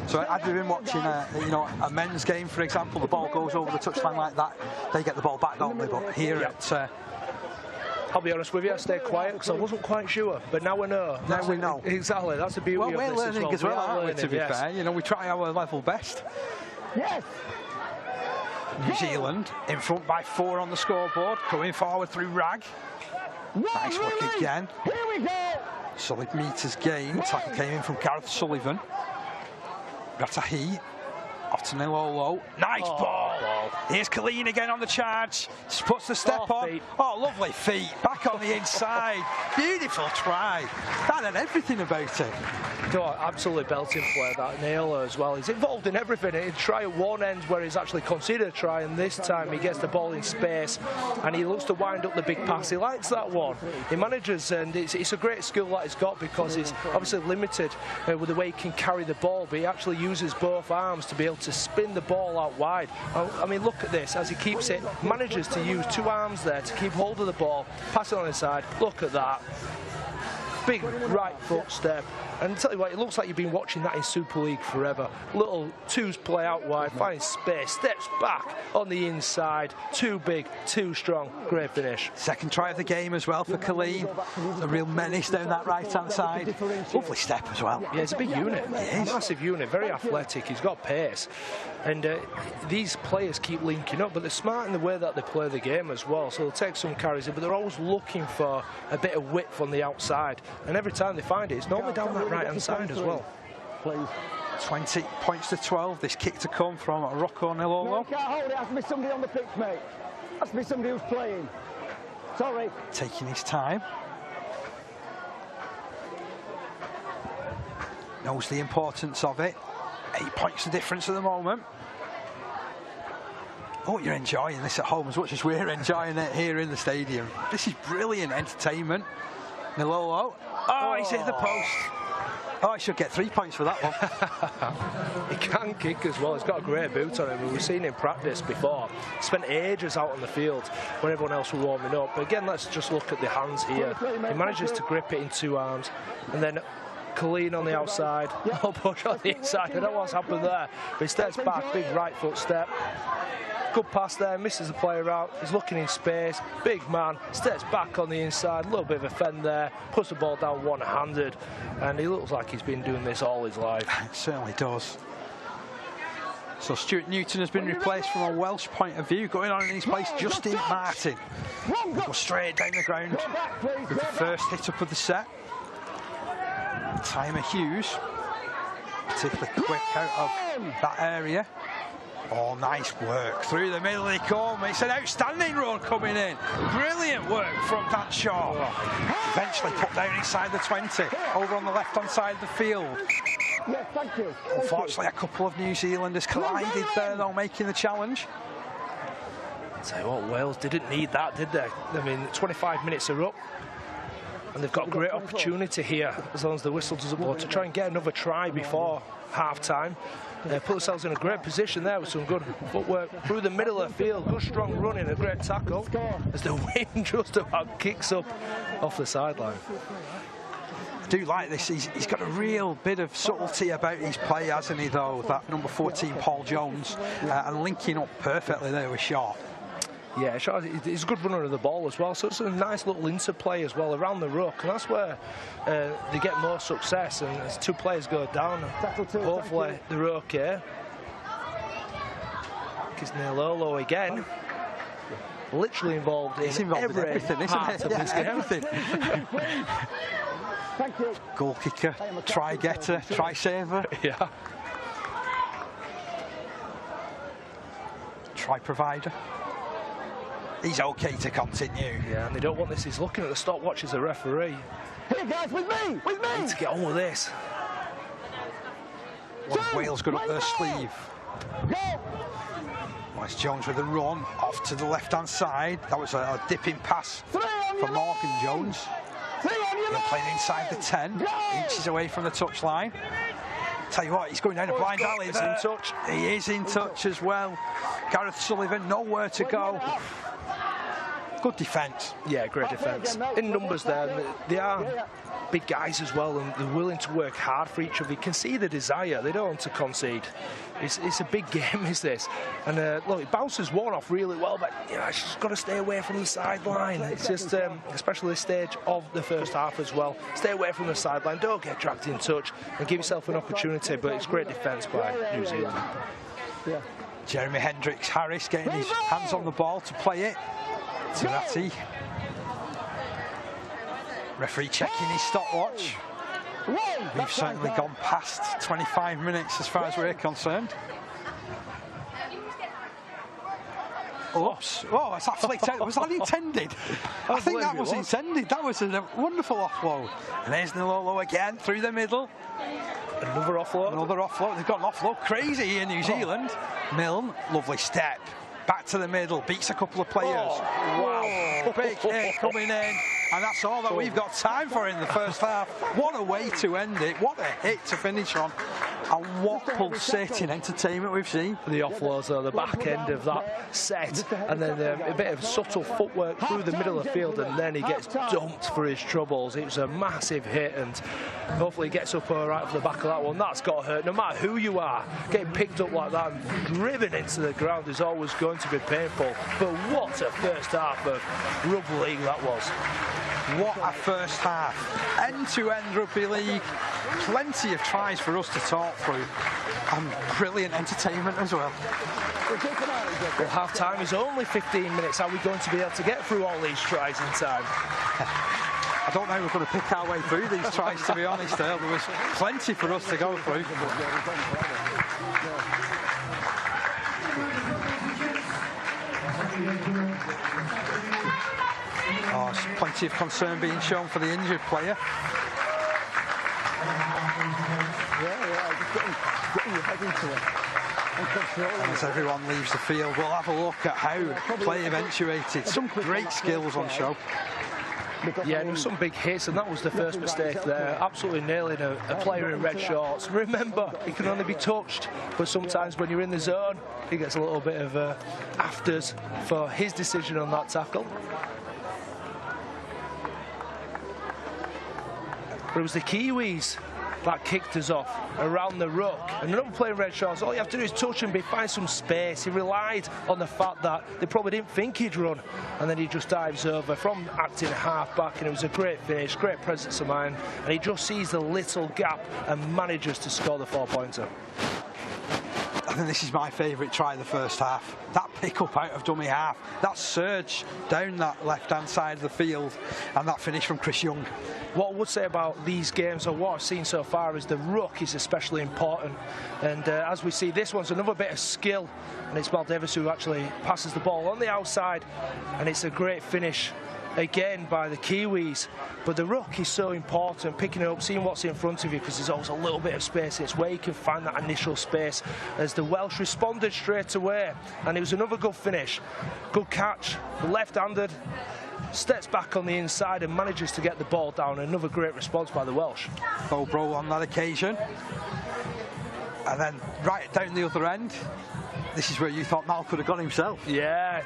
So had we been watching a men's game, for example, the ball goes over the touchline like that, they get the ball back, don't they? But here it's... I'll be honest with you, I stayed quiet because I wasn't quite sure, but now we know. Now we know. Exactly, that's the beauty of this we're learning as well, aren't we, to be fair? You know, we try our level best. Yes. New Zealand in front by 4 on the scoreboard, going forward through Rag. Nice work again. Here we go. Solid metres gained. Tackle came in from Gareth Sullivan. Ratahi. Off to Nilolo. Nice ball. Here's Colleen again on the charge. Just puts the step on. Feet. Oh, lovely feet. Back on the inside. Beautiful try. That had everything about it. Oh, absolutely belting play, that Naylor as well. He's involved in everything. He'd try at one end where he's actually considered a try, and this time he gets the ball in space and he looks to wind up the big pass. He likes that one. He manages, and it's a great skill that he's got because he's obviously limited with the way he can carry the ball, but he actually uses both arms to be able to spin the ball out wide. I mean, look at this. As he keeps it, manages to use 2 arms there to keep hold of the ball, pass it on his side. Look at that. Big right foot step. And tell you what, it looks like you've been watching that in Super League forever. Little twos play out wide, finding space, steps back on the inside. Too big, too strong. Great finish. Second try of the game as well for Colleen. A real menace down that right-hand side. Lovely step as well. Yeah, it's a big unit. He's a massive unit, very athletic. He's got pace. And these players keep linking up, but they're smart in the way that they play the game as well. So they'll take some carries in, but they're always looking for a bit of width on the outside. And every time they find it, it's normally down that right-hand side as well. Please. 20 points to 12. This kick to come from Rocco Nilolo. No, you can't hold it. It has to be somebody on the pitch, mate. It has to be somebody who's playing. Sorry. Taking his time. Knows the importance of it. 8 points the difference at the moment. Oh, you're enjoying this at home as much as we're enjoying it here in the stadium. This is brilliant entertainment. Nilolo. Oh, he's hit the post. Oh, he should get 3 points for that one. He can kick as well. He's got a great boot on him. We've seen him practice before. He spent ages out on the field when everyone else was warming up. But again, let's just look at the hands here. He manages to grip it in 2 arms. And then Colleen on the outside. No push on the inside. I don't know what's happened there. But he steps back. Big right foot step. Good pass there, misses the player out. He's looking in space. Big man, steps back on the inside. A little bit of a fend there. Puts the ball down one-handed. And he looks like he's been doing this all his life. It certainly does. So Stuart Newton has been replaced from a Welsh point of view. Going on in his place, Justin Martin. Go straight down the ground with the first hit up of the set. Timer Hughes, particularly quick out of that area. Oh, nice work. Through the middle he comes. It's an outstanding run coming in. Brilliant work from Dan Shaw. Eventually put down inside the 20, over on the left-hand side of the field. Yeah, thank you. Unfortunately, a couple of New Zealanders collided there, though, making the challenge. Tell you what, Wales didn't need that, did they? I mean, 25 minutes are up. And they've got a great opportunity here, as long as the whistle doesn't blow, to try and get another try before half-time. Put themselves in a great position there with some good footwork through the middle of the field. Good strong running, a great tackle as the wind just about kicks up off the sideline. I do like this. He's got a real bit of subtlety about his play, hasn't he, though? That number 14, Paul Jones, and linking up perfectly there with Shaw. Yeah, Shaw, he's a good runner of the ball as well, so it's a nice little interplay as well around the ruck, and that's where they get more success. And as two players go down, hopefully they're okay. Kisnelolo again, literally involved in everything, isn't it? This game. Everything. Thank you. Goal kicker, try getter, try saver. Yeah. Try provider. He's okay to continue. Yeah, and they don't want this. He's looking at the stopwatch as a referee. Here, guys, with me, with me. Need to get on with this. One of Wales got up their sleeve. Go. Wes Jones with a run off to the left-hand side. That was a dipping pass from Morgan Jones. They're playing inside the 10, inches away from the touchline. Tell you what, he's going down a blind alley. He's in touch. He is in touch as well. Gareth Sullivan, nowhere to go. Good defence. Yeah, great defence. In numbers there, they are big guys as well, and they're willing to work hard for each other. You can see the desire. They don't want to concede. It's a big game, is this? And look, it bounces one off really well, but you know, she's got to stay away from the sideline. It's just, especially this stage of the first half as well. Stay away from the sideline. Don't get dragged in touch, and give yourself an opportunity. But it's great defence by New Zealand. Yeah. Jeremy Hendricks-Harris getting his hands on the ball to play it. Tirati. Referee checking his stopwatch. We've certainly gone past 25 minutes as far as we're concerned. Oops. Oh, that's that flicked out. Was that intended? I think that was intended. That was a wonderful offload. And there's Nilolo again through the middle. Another offload. Another offload. They've got an offload crazy here in New Zealand. Milne, lovely step. Back to the middle, beats a couple of players. Wow, big hit coming in. And that's all that we've got time for in the first half. What a way to end it. What a hit to finish on. And what pulsating entertainment we've seen. The offloads are the back end of that set. And then a bit of subtle footwork through the middle of the field, and then he gets dumped for his troubles. It was a massive hit, and hopefully he gets up all right for the back of that one. That's got to hurt. No matter who you are, getting picked up like that and driven into the ground is always going to be painful. But what a first half of Rugby League that was. What a first half. End-to-end Rugby League. Plenty of tries for us to talk through. And brilliant entertainment as well. Well, half-time is only 15 minutes. Are we going to be able to get through all these tries in time? I don't know if we're going to pick our way through these tries, to be honest. There was plenty for us to go through. Oh, there's plenty of concern being shown for the injured player. Getting your head into it. And as everyone leaves the field, we'll have a look at how play eventuated. Some great skills on show. Yeah, there were some big hits, and that was the first mistake there. Absolutely nailing a player in red shorts. Remember, he can only be touched, but sometimes when you're in the zone, he gets a little bit of afters for his decision on that tackle. But it was the Kiwis that kicked us off around the ruck. And another player in red shorts, all you have to do is touch him, find some space. He relied on the fact that they probably didn't think he'd run. And then he just dives over from acting half-back, and it was a great finish, great presence of mind. And he just sees the little gap and manages to score the 4-pointer. think this is my favourite try of the first half. That pick up out of dummy half, that surge down that left-hand side of the field, and that finish from Chris Young. What I would say about these games, or what I've seen so far, is the ruck is especially important. And as we see, this one's another bit of skill, and it's Baldavis who actually passes the ball on the outside, and it's a great finish again by the Kiwis. But the ruck is so important, picking it up, seeing what's in front of you, because there's always a little bit of space. It's where you can find that initial space, as the Welsh responded straight away. And it was another good finish. Good catch, left-handed, steps back on the inside and manages to get the ball down. Another great response by the Welsh. Bobro on that occasion. And then right down the other end, this is where you thought Mal could have gone himself. Yeah.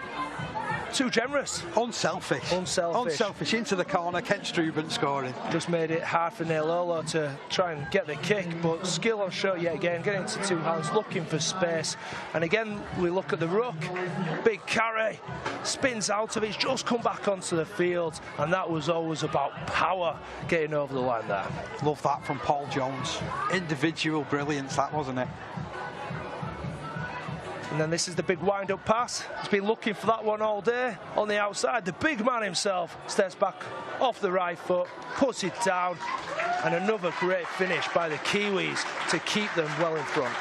Too generous. Unselfish. Unselfish into the corner. Kent Struben scoring. Just made it hard for Neilolo to try and get the kick, but skill on show yet again, getting to two hands, looking for space. And again, we look at the ruck. Big carry, spins out of it, just come back onto the field, and that was always about power getting over the line there. Love that from Paul Jones. Individual brilliance, that, wasn't it? And then this is the big wind-up pass. He's been looking for that one all day. On the outside, the big man himself steps back off the right foot, puts it down, and another great finish by the Kiwis to keep them well in front.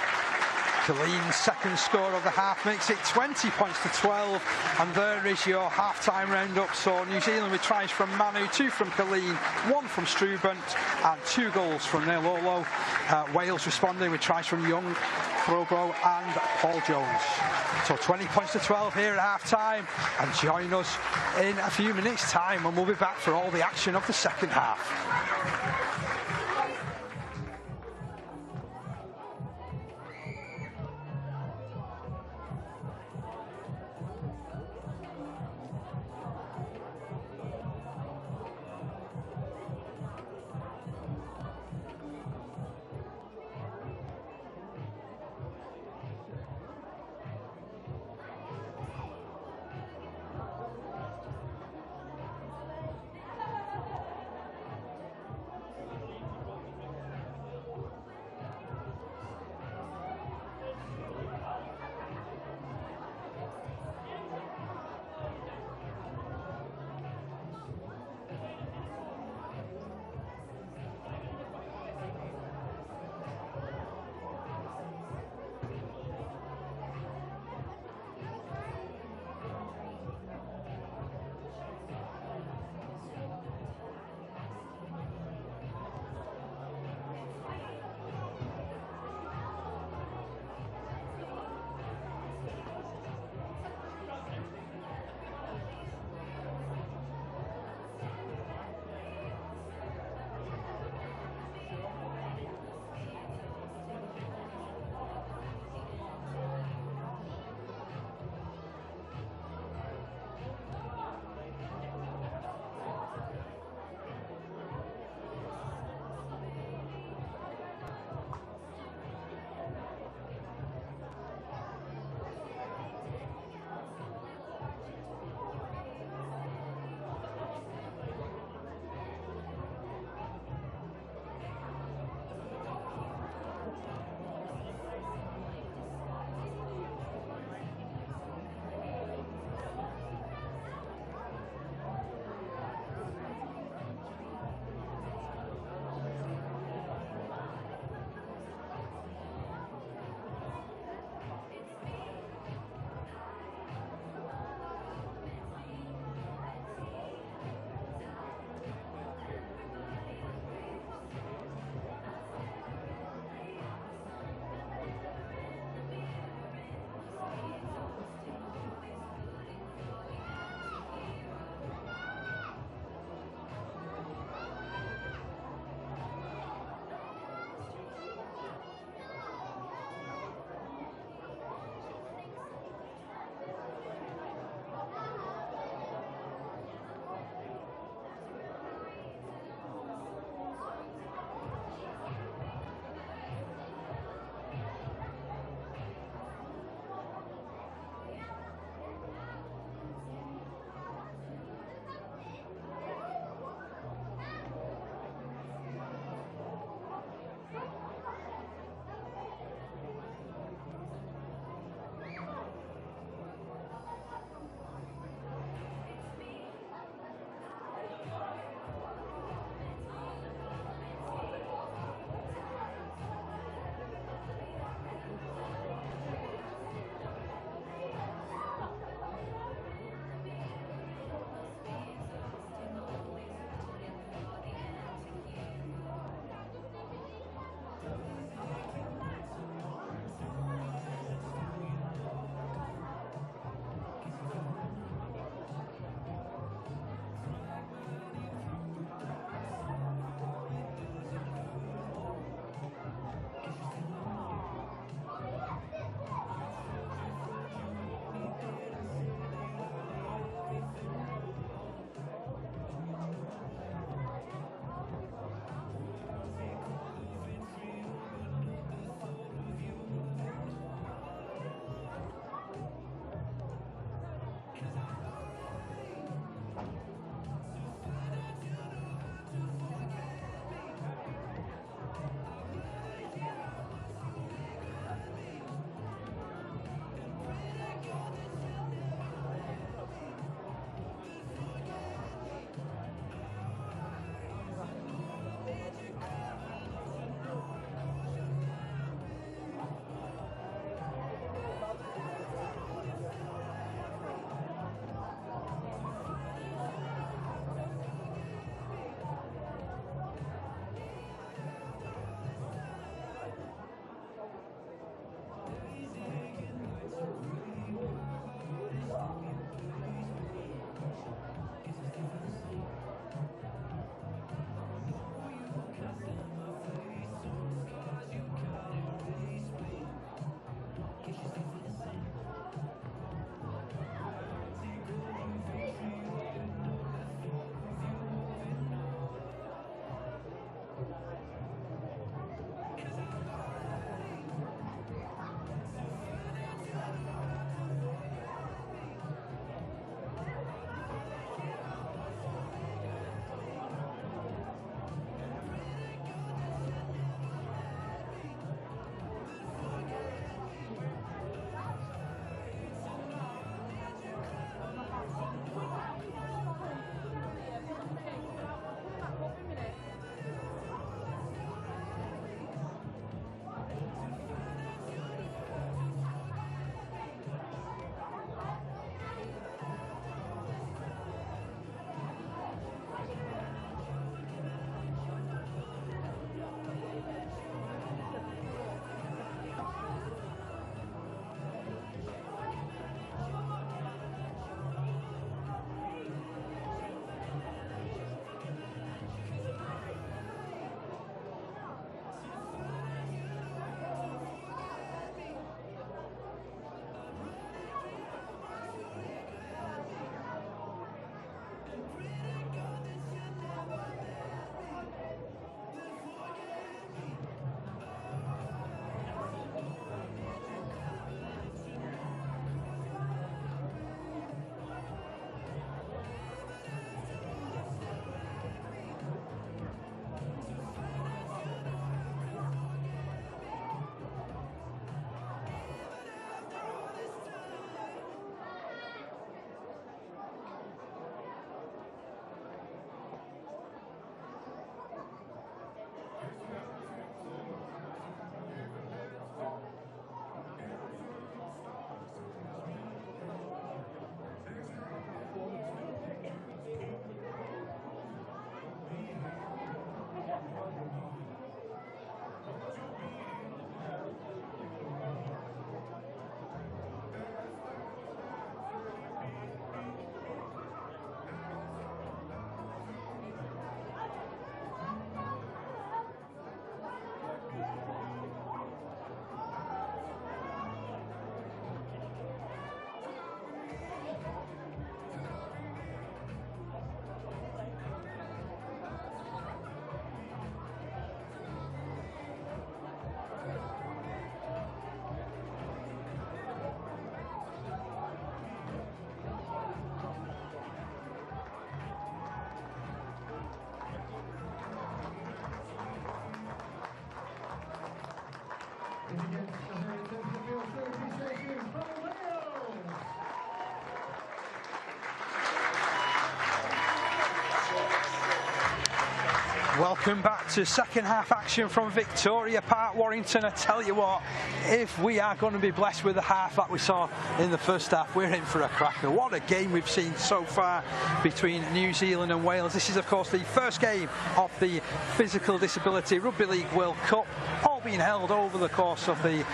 Killeen's second score of the half makes it 20 points to 12, and there is your half-time roundup. So New Zealand with tries from Manu, 2 from Killeen, 1 from Struben, and 2 goals from Neilolo. Wales responding with tries from Young, Throbro and Paul Jones. So 20 points to 12 here at half-time, and join us in a few minutes' time when we'll be back for all the action of the second half. Welcome back to second half action from Victoria Park, Warrington. I tell you what, if we are going to be blessed with the half that we saw in the first half, we're in for a cracker. What a game we've seen so far between New Zealand and Wales. This is, of course, the first game of the Physical Disability Rugby League World Cup, all being held over the course of the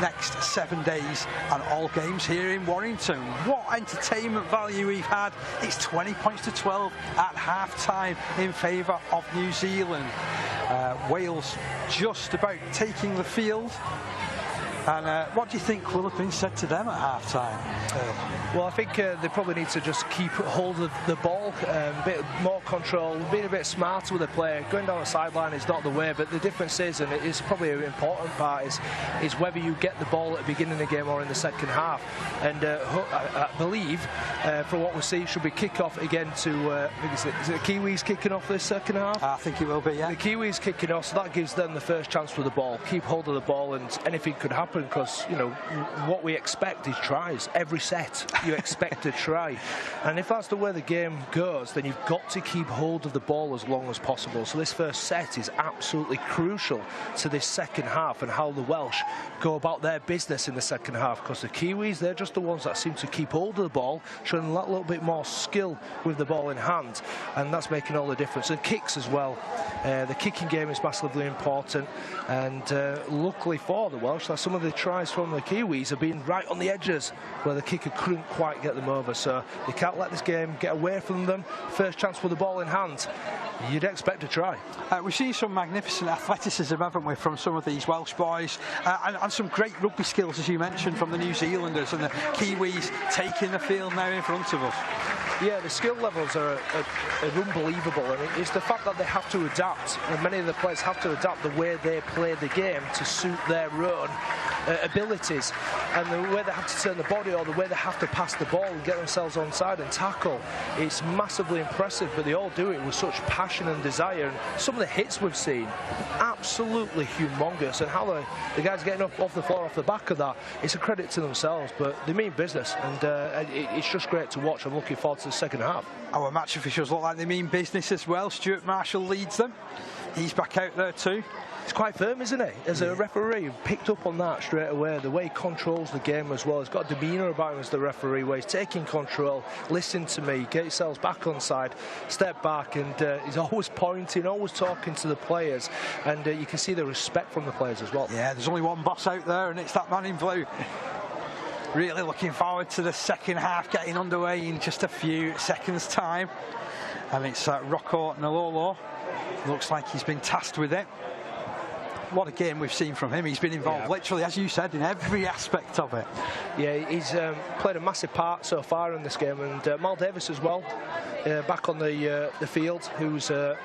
next 7 days, and all games here in Warrington. What entertainment value we've had. It's 20 points to 12 at half-time in favour of New Zealand. Wales just about taking the field. And what do you think will have been said to them at half-time? Well, I think they probably need to just keep hold of the ball, a bit more control, being a bit smarter with the player. Going down the sideline is not the way, but the difference is, and it is probably an important part, is whether you get the ball at the beginning of the game or in the second half. And I believe, from what we see, it should be kick-off again to, I think is it the Kiwis kicking off this second half? I think it will be, yeah. The Kiwis kicking off, so that gives them the first chance with the ball. Keep hold of the ball, and anything could happen, because, you know, what we expect is tries. Every set you expect to try, and if that's the way the game goes, then you've got to keep hold of the ball as long as possible. So this first set is absolutely crucial to this second half and how the Welsh go about their business in the second half, because the Kiwis, they're just the ones that seem to keep hold of the ball, showing a little bit more skill with the ball in hand, and that's making all the difference. And kicks as well. The kicking game is massively important, and luckily for the Welsh, that some of the tries from the Kiwis have been right on the edges where the kicker couldn't quite get them over. So they can't let this game get away from them. First chance with the ball in hand, you'd expect a try. We've seen some magnificent athleticism, haven't we, from some of these Welsh boys, and some great rugby skills, as you mentioned, from the New Zealanders, and the Kiwis taking the field now in front of us. Yeah, the skill levels are unbelievable, and it's the fact that they have to adapt, and many of the players have to adapt the way they play the game to suit their own abilities, and the way they have to turn the body, or the way they have to pass the ball and get themselves onside and tackle. It's massively impressive, but they all do it with such passion and desire, and some of the hits we've seen, absolutely humongous, and how the guys getting up off the floor off the back of that, it's a credit to themselves, but they mean business, and it's just great to watch. I'm looking forward to the second half. Our match officials look like they mean business as well. Stuart Marshall leads them. He's back out there too. It's quite firm, isn't it? As a referee, picked up on that straight away. The way he controls the game as well. He's got a demeanour about him as the referee, where he's taking control. Listen to me, get yourselves back on side, step back, and he's always pointing, always talking to the players, and you can see the respect from the players as well. Yeah, there's only one boss out there, and it's that man in blue. Really looking forward to the second half getting underway in just a few seconds' time. And it's Rocco Nalolo. Looks like he's been tasked with it. What a game we've seen from him. He's been involved, literally, as you said, in every aspect of it. Yeah, he's played a massive part so far in this game. And Mal Davis as well, back on the field, who's a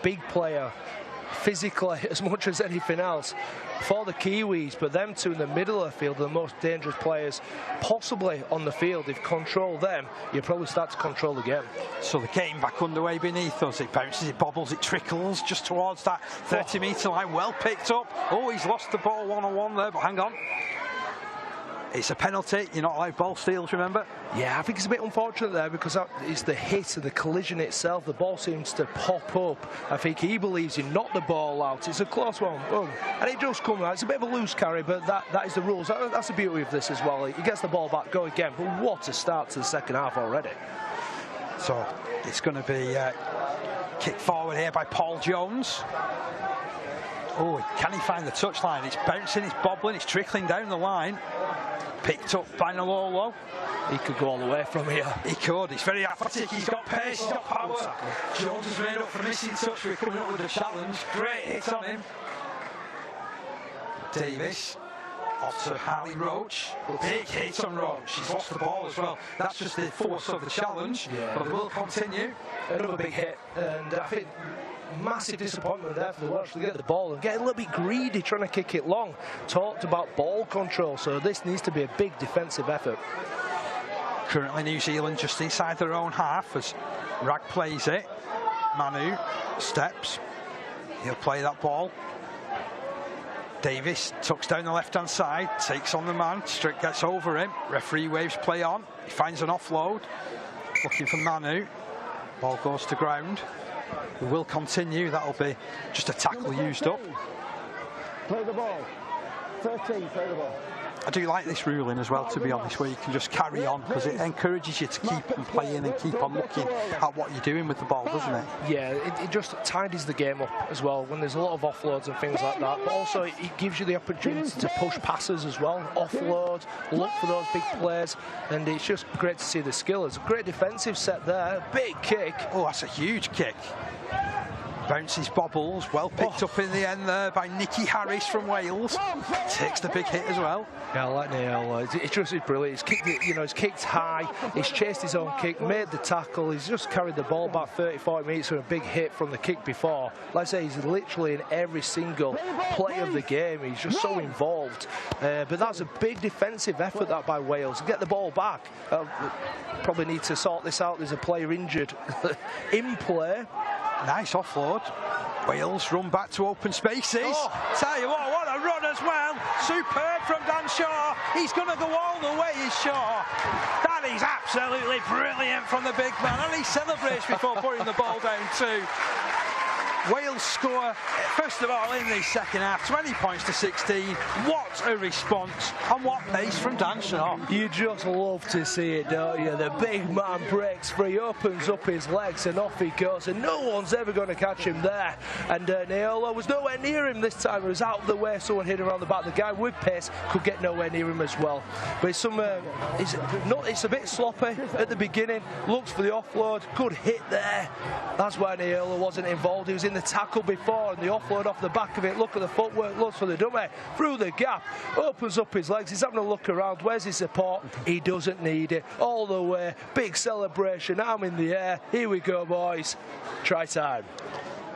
big player, physically as much as anything else for the Kiwis, but them two in the middle of the field are the most dangerous players possibly on the field. If control them, you probably start to control the game. So the game back underway beneath us. It bounces, it bobbles, it trickles just towards that 30-metre line. Well picked up. Oh, he's lost the ball one-on-one there, but hang on. It's a penalty. You're not allowed ball steals, remember? Yeah, I think it's a bit unfortunate there, because it's the hit and the collision itself. The ball seems to pop up. I think he believes he knocked the ball out. It's a close one, boom. And it does come out. It's a bit of a loose carry, but that is the rules. That's the beauty of this as well. He gets the ball back, go again. But what a start to the second half already. So it's going to be kicked forward here by Paul Jones. Oh, can he find the touchline? It's bouncing, it's bobbling, it's trickling down the line. Picked up by Nalolo. He could go all the way from here. He could. He's very athletic. He's got pace. He's got power. Jones has made up for missing touch. We're coming up with a challenge. Great hit on him. Davis. Off to Harley Roach. Big hit on Roach. He's lost the ball as well. That's just the force of the challenge. Yeah. But it will continue. Another big hit. And I think massive disappointment there for the Welsh to get the ball and get a little bit greedy trying to kick it long. Talked about ball control, so this needs to be a big defensive effort. Currently New Zealand just inside their own half as Rag plays it. Manu steps. He'll play that ball. Davis tucks down the left-hand side, takes on the man. Strick gets over him. Referee waves play on. He finds an offload. Looking for Manu. Ball goes to ground. It will continue. That'll be just a tackle used up. Play the ball. 13, play the ball. I do like this ruling as well, to be honest, where you can just carry on, because it encourages you to keep on playing and keep on looking at what you're doing with the ball, doesn't it? Yeah, it just tidies the game up as well when there's a lot of offloads and things like that. But also it gives you the opportunity to push passes as well, offload, look for those big plays, and it's just great to see the skill. It's a great defensive set there, big kick. Oh, that's a huge kick. Bounces, bobbles, well picked up in the end there by Nicky Harris from Wales. Takes the big hit as well. Yeah, I like Neil. It's just brilliant. He's kicked, he's kicked high. He's chased his own kick, made the tackle. He's just carried the ball back 30-40 meters from a big hit from the kick before. Like I say, he's literally in every single play of the game. He's just so involved. But that's a big defensive effort that by Wales. Get the ball back. Probably need to sort this out. There's a player injured in play. Nice offload. Wales run back to open spaces. Oh. Tell you what a run as well. Superb from Dan Shaw. He's going to go all the way, is Shaw. That is absolutely brilliant from the big man. And he celebrates before putting the ball down too. Wales score, first of all, in the second half, 20 points to 16. What a response, and what pace from Dan Shaw. You just love to see it, don't you? The big man breaks free, opens up his legs, and off he goes, and no one's ever going to catch him there. And Neolo was nowhere near him this time. He was out of the way, someone hit him around the back. The guy with pace could get nowhere near him as well. But it's a bit sloppy at the beginning, looks for the offload, good hit there. That's why Neolo wasn't involved. He was in the tackle before, and the offload off the back of it. Look at the footwork, looks for the dummy, through the gap, opens up his legs. He's having a look around. Where's his support? He doesn't need it. All the way, big celebration, arm in the air. Here we go, boys. Try time.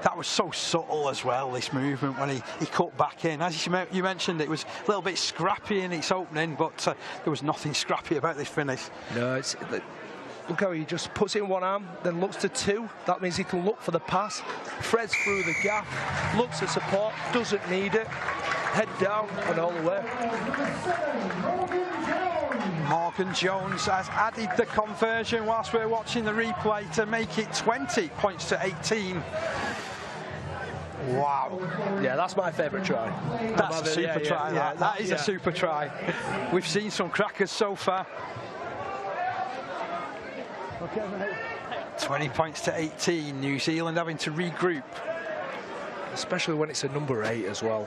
That was so subtle as well, this movement, when he cut back in. As you mentioned, it was a little bit scrappy in its opening, but there was nothing scrappy about this finish. No, look how he just puts it in one arm, then looks to two. That means he can look for the pass. Threads through the gap, looks at support, doesn't need it. Head down and all the way. Morgan Jones has added the conversion whilst we're watching the replay to make it 20 points to 18. Wow. Yeah, that's my favourite try. That's a super try. Yeah, that is a super try. We've seen some crackers so far. Okay, mate. 20 points to 18. New Zealand having to regroup. Especially when it's a number 8 as well.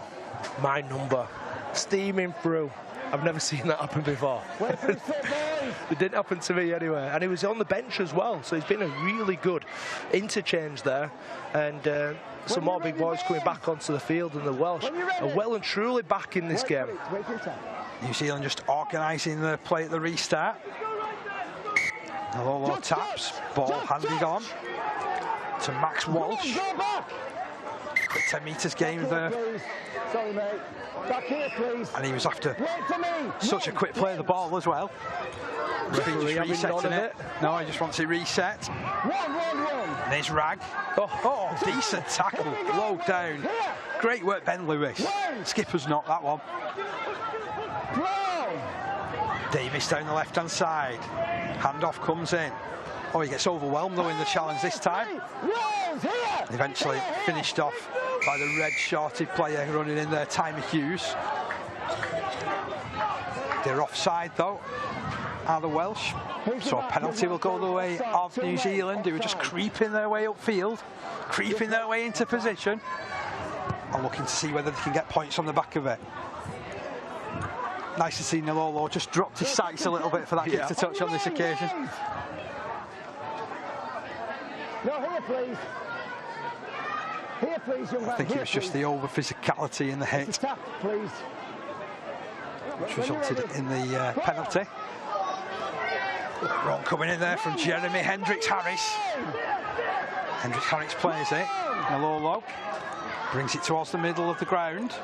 My number. Steaming through. I've never seen that happen before. It didn't happen to me anyway. And he was on the bench as well, so he's been a really good interchange there. And some more big boys coming back onto the field, and the Welsh are well and truly back in this game. New Zealand just organising the play at the restart. Lolo taps, ball handed on to Max Walsh. 10 metres gained there. Sorry, mate. Back here, please. And he was after such a quick play of the ball as well. Just resetting it. No, he just wants it reset. 1-1-1. There's Rag. Oh, decent tackle, low down. Great work, Ben Lewis. Skipper's knocked that one. Davis down the left-hand side. Handoff comes in. Oh, he gets overwhelmed though in the challenge this time. Eventually finished off by the red shorted player running in there, Tymer Hughes. They're offside though, are the Welsh. So a penalty will go the way of New Zealand, who are just creeping their way upfield, creeping their way into position, and looking to see whether they can get points on the back of it. Nice to see Nalolo just dropped his sights a little bit for that kick to touch on this occasion. No, here, please. Here, please, young man. I think it was just the over physicality in the hit, please, which resulted in the penalty. Run coming in there from Jeremy Hendricks-Harris. Hendricks-Harris plays it. Nalolo brings it towards the middle of the ground.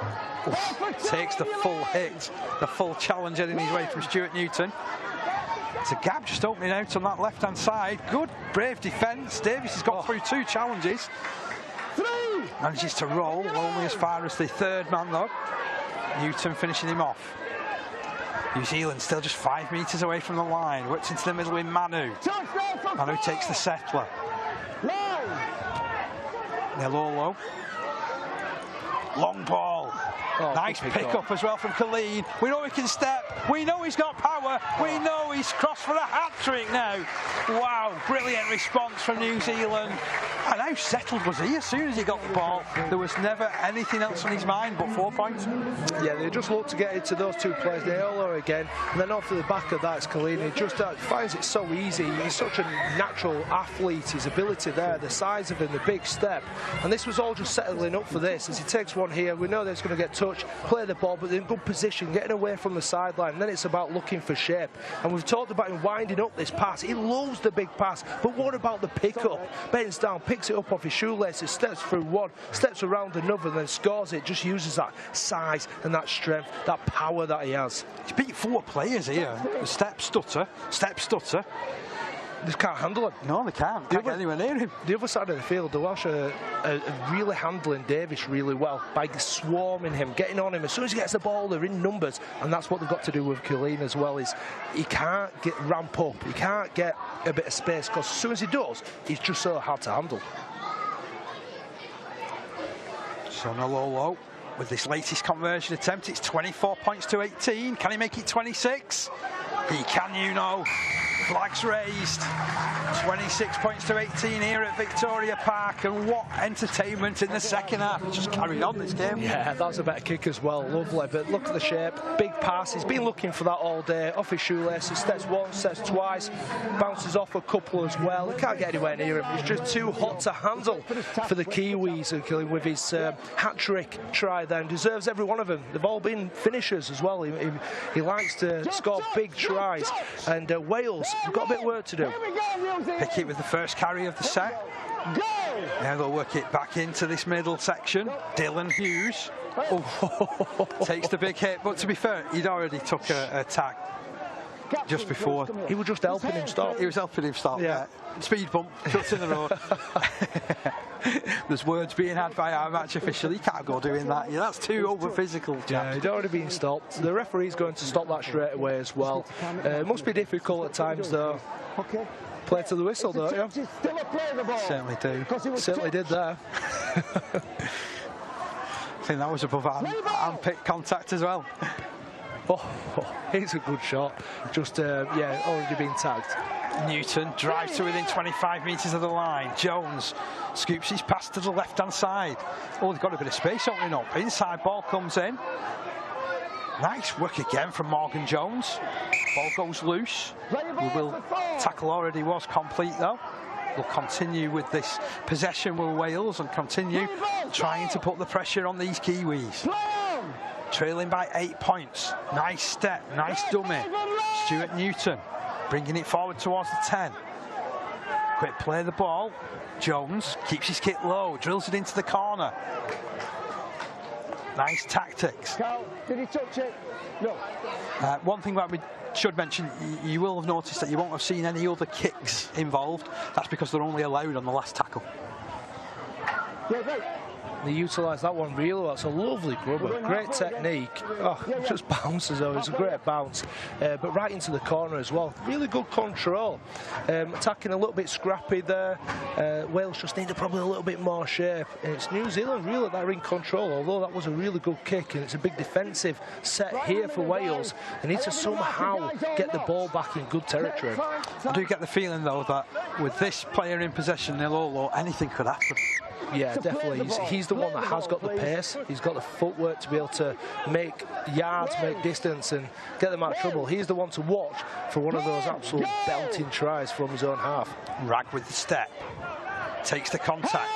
Takes the full hit, the full challenge heading his way from Stuart Newton. It's a gap just opening out on that left-hand side. Good, brave defence. Davis has got through 2 challenges. Manages to roll, only as far as the third man though. Newton finishing him off. New Zealand still just 5 metres away from the line. Works into the middle with Manu. Manu takes the settler. Nelolo. Long ball. Oh, nice pick up as well from Colleen. We know he can step. We know he's got power. We know he's crossed for a hat-trick now. Wow, brilliant response from New Zealand. And how settled was he as soon as he got the ball? There was never anything else on his mind but 4 points. Yeah, they just look to get into those two players, Neolo again, and then off to the back of that, it's Colleen. He just finds it so easy. He's such a natural athlete. His ability there, the size of him, the big step. And this was all just settling up for this. As he takes one here, we know that it's going to get touched, play the ball, but in good position, getting away from the sideline. And then it's about looking for shape. And we've talked about him winding up this pass. He loves the big pass, but what about the pick-up? Bends down, picks it up off his shoelaces, steps through one, steps around another, and then scores it. Just uses that size and that strength, that power that he has. He's beat 4 players here. Step, stutter, step, stutter. They can't handle him. No, they can't. Can't get anywhere near him. The other side of the field, the Welsh are really handling Davis really well by swarming him, getting on him. As soon as he gets the ball, they're in numbers, and that's what they've got to do with Colleen as well. Is he can't ramp up, he can't get a bit of space, because as soon as he does, he's just so hard to handle. Sonalolo with this latest conversion attempt. It's 24 points to 18. Can he make it 26? He can, you know. Flags raised. 26 points to 18 here at Victoria Park, and what entertainment in the second half. It's just carried on this game. Yeah, that's a better kick as well. Lovely, but look at the shape. Big pass. He's been looking for that all day. Off his shoelaces, steps once, steps twice, bounces off a couple as well. He can't get anywhere near him. He's just too hot to handle for the Kiwis, and with his hat-trick try then. Deserves every one of them. They've all been finishers as well. He likes to score big tries, and Wales have got a bit of work to do. Pick it with the first carry of the set. Now they'll work it back into this middle section. Dylan Hughes takes the big hit, but to be fair, he'd already took a tack just before. He was just helping him stop. He was helping him stop. Yeah. Speed bump, cuts in the road. There's words being had by our match official. You can't go doing that. Yeah, that's too over physical. Yeah, he'd already been stopped. The referee's going to stop that straight away as well. It must be difficult at times though. Play to the whistle, don't you? Certainly do. Certainly did there. I think that was above armpit contact as well. Oh, it's a good shot. Just, yeah, already been tagged. Newton drives to within 25 metres of the line. Jones scoops his pass to the left-hand side. Oh, they've got a bit of space opening up. Inside ball comes in. Nice work again from Morgan Jones. Ball goes loose. Tackle already was complete though. We'll continue with this possession with Wales and continue trying to put the pressure on these Kiwis. Trailing by 8 points. Nice step, nice dummy. Stuart Newton bringing it forward towards the 10. Quick play the ball. Jones keeps his kit low, drills it into the corner. Nice tactics. Carl, did he touch it? No. One thing that we should mention, you will have noticed that you won't have seen any other kicks involved. That's because they're only allowed on the last tackle. Yeah, right. They utilised that one really well. It's a lovely grubber, great technique. Oh, it just bounces though. It's a great bounce, but right into the corner as well. Really good control. Attacking a little bit scrappy there. Wales just need probably a little bit more shape. And it's New Zealand really that are in control. Although that was a really good kick, and it's a big defensive set here for Wales. They need to somehow get the ball back in good territory. I do get the feeling though that with this player in possession, Nelolo, anything could happen. Yeah, definitely. He's the one that has got the pace. He's got the footwork to be able to make yards, make distance, and get them out of trouble. He's the one to watch for one of those absolute belting tries from his own half. Rag with the step. Takes the contact.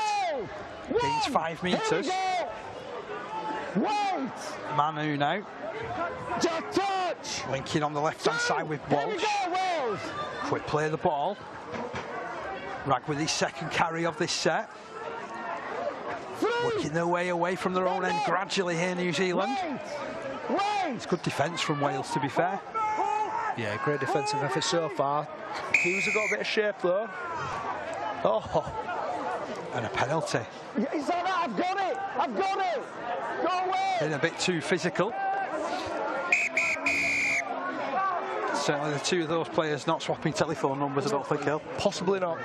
Gains 5 metres. Manu now. Linking on the left-hand side with Walsh. Quick play the ball. Rag with his second carry of this set. Working their way away from their own end gradually here, New Zealand. It's good defence from Wales, to be fair. Yeah, great defensive effort so far. Hughes have got a bit of shape, though. Oh. And a penalty. Is that it? I've got it! I've got it! Go away! Been a bit too physical. Certainly the two of those players not swapping telephone numbers, I don't think, Hill. Possibly not.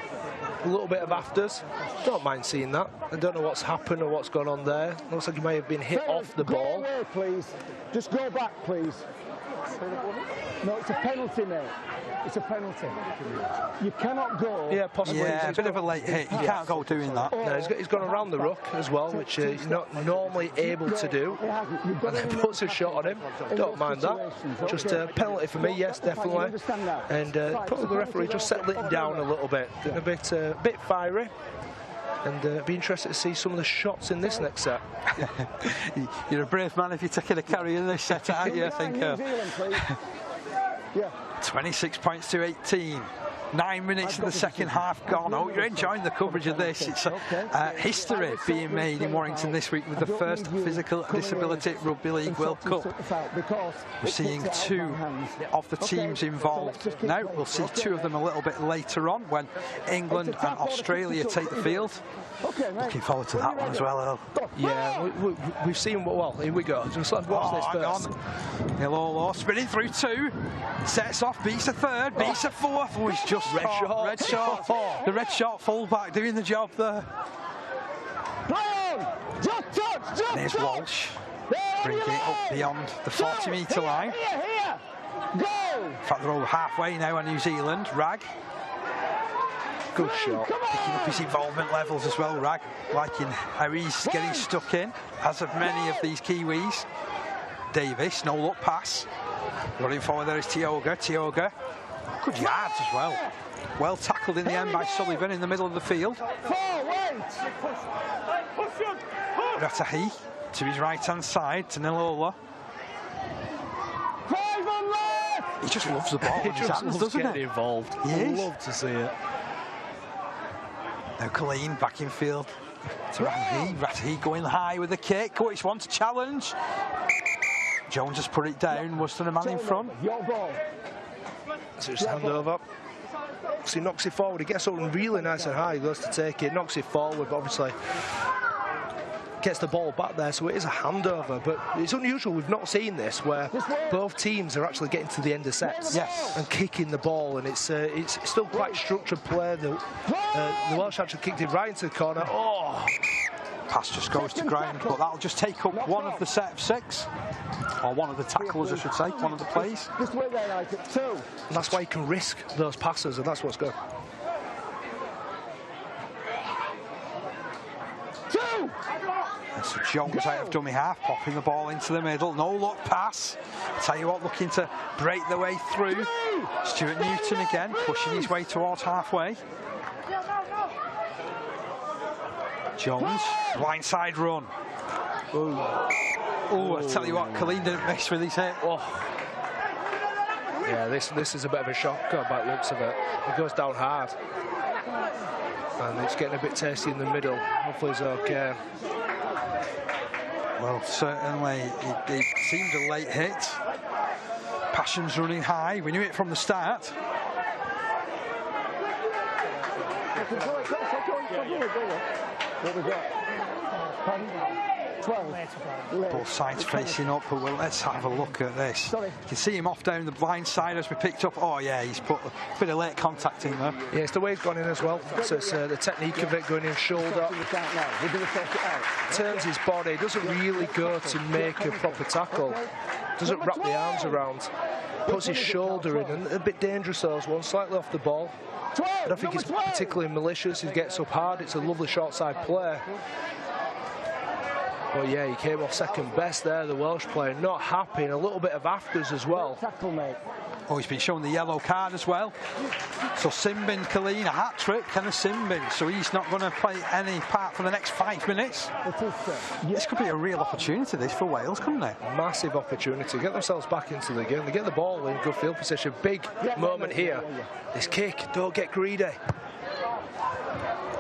a little bit of afters. Don't mind seeing that. I don't know what's happened or what's gone on there. Looks like he may have been hit off the ball. Go away, please. Just go back, please. No, it's a penalty, mate. It's a penalty. You cannot go. Yeah, possibly. Yeah, a bit of a late hit. You can't go doing that. No, he's gone around the ruck as well, which he's not normally able to do. And then puts a shot on him. Don't mind that. Just a penalty for me, yes, definitely. And probably the referee just settling it down a little bit. Getting a bit fiery. And be interested to see some of the shots in this next set. You're a brave man if you're taking a carry in this set, aren't you? I think. 26 points to 18. 9 minutes of the second half gone. I hope you're enjoying the coverage of this. It's history being made in Warrington this week with the first Physical Disability Rugby League World Cup. We're seeing 2 of the teams involved now. We'll see 2 of them a little bit later on when England and Australia take the field. Looking forward to that one as well, Earl. Yeah, we've seen, well, here we go. Just let's watch this first. Ilolo spinning through 2. Sets off, beats a third, beats a fourth. Oh, he's just red shot. The red shot fullback doing the job there. There's Walsh. Bring it up beyond the 40-metre line. In fact, they're all halfway now on New Zealand. Rag. Good shot. Picking up his involvement levels as well, Rag. Liking how he's getting stuck in, as of many of these Kiwis. Davis, no look pass. Running forward there is Tioga. Good yards as well. Well tackled in the end by Sullivan in the middle of the field. Ratahi to his right-hand side to Nilola. He just loves the ball in his hands, doesn't he? Involved. I love to see it. Now Colleen back in field to Ratahi going high with the kick. Which one to challenge? Jones has put it down. Was there a man in front? So just hand over. So he knocks it forward. He gets up really nice and high. He goes to take it, knocks it forward, but obviously gets the ball back there. So it is a handover. But it's unusual. We've not seen this where both teams are actually getting to the end of sets and kicking the ball. And it's still quite structured play. The Welsh actually kicked it right into the corner. Oh! Pass just goes to ground, but that'll just take up one of the set of 6. Or one of the tackles, I should say, one of the plays. Just wait there, like it. 2. And that's why you can risk those passes, and that's what's good. 2. And so Jones out of dummy half, popping the ball into the middle. No look pass. Tell you what, looking to break the way through. Stuart Newton again, pushing his way towards halfway. Jones, blindside run. Oh, I tell you what, Colleen didn't miss with his hit. Oh. Yeah, this is a bit of a shock by the looks of it. It goes down hard. And it's getting a bit tasty in the middle. Hopefully it's okay. Well, certainly it seemed a late hit. Passion's running high. We knew it from the start. What we got? 12. Both sides facing up, but let's have a look at this. You can see him off down the blind side as we picked up. Oh yeah, he's put a bit of late contact in there. Yeah, it's the way he's gone in as well. So it's the technique of it going in shoulder. Turns his body, doesn't really go to make a proper tackle. Doesn't wrap the arms around. Puts his shoulder in, and a bit dangerous those ones, slightly off the ball. I don't think it's particularly malicious. He gets up hard. It's a lovely short side play. But yeah, he came off second best there, the Welsh player. Not happy, and a little bit of afters as well. Oh, he's been shown the yellow card as well. So Simbin, Colleen, a hat-trick, and a Simbin. So he's not going to play any part for the next 5 minutes. This could be a real opportunity, this, for Wales, couldn't it? Massive opportunity. Get themselves back into the game. They get the ball in good field position. Big moment here. This kick, don't get greedy.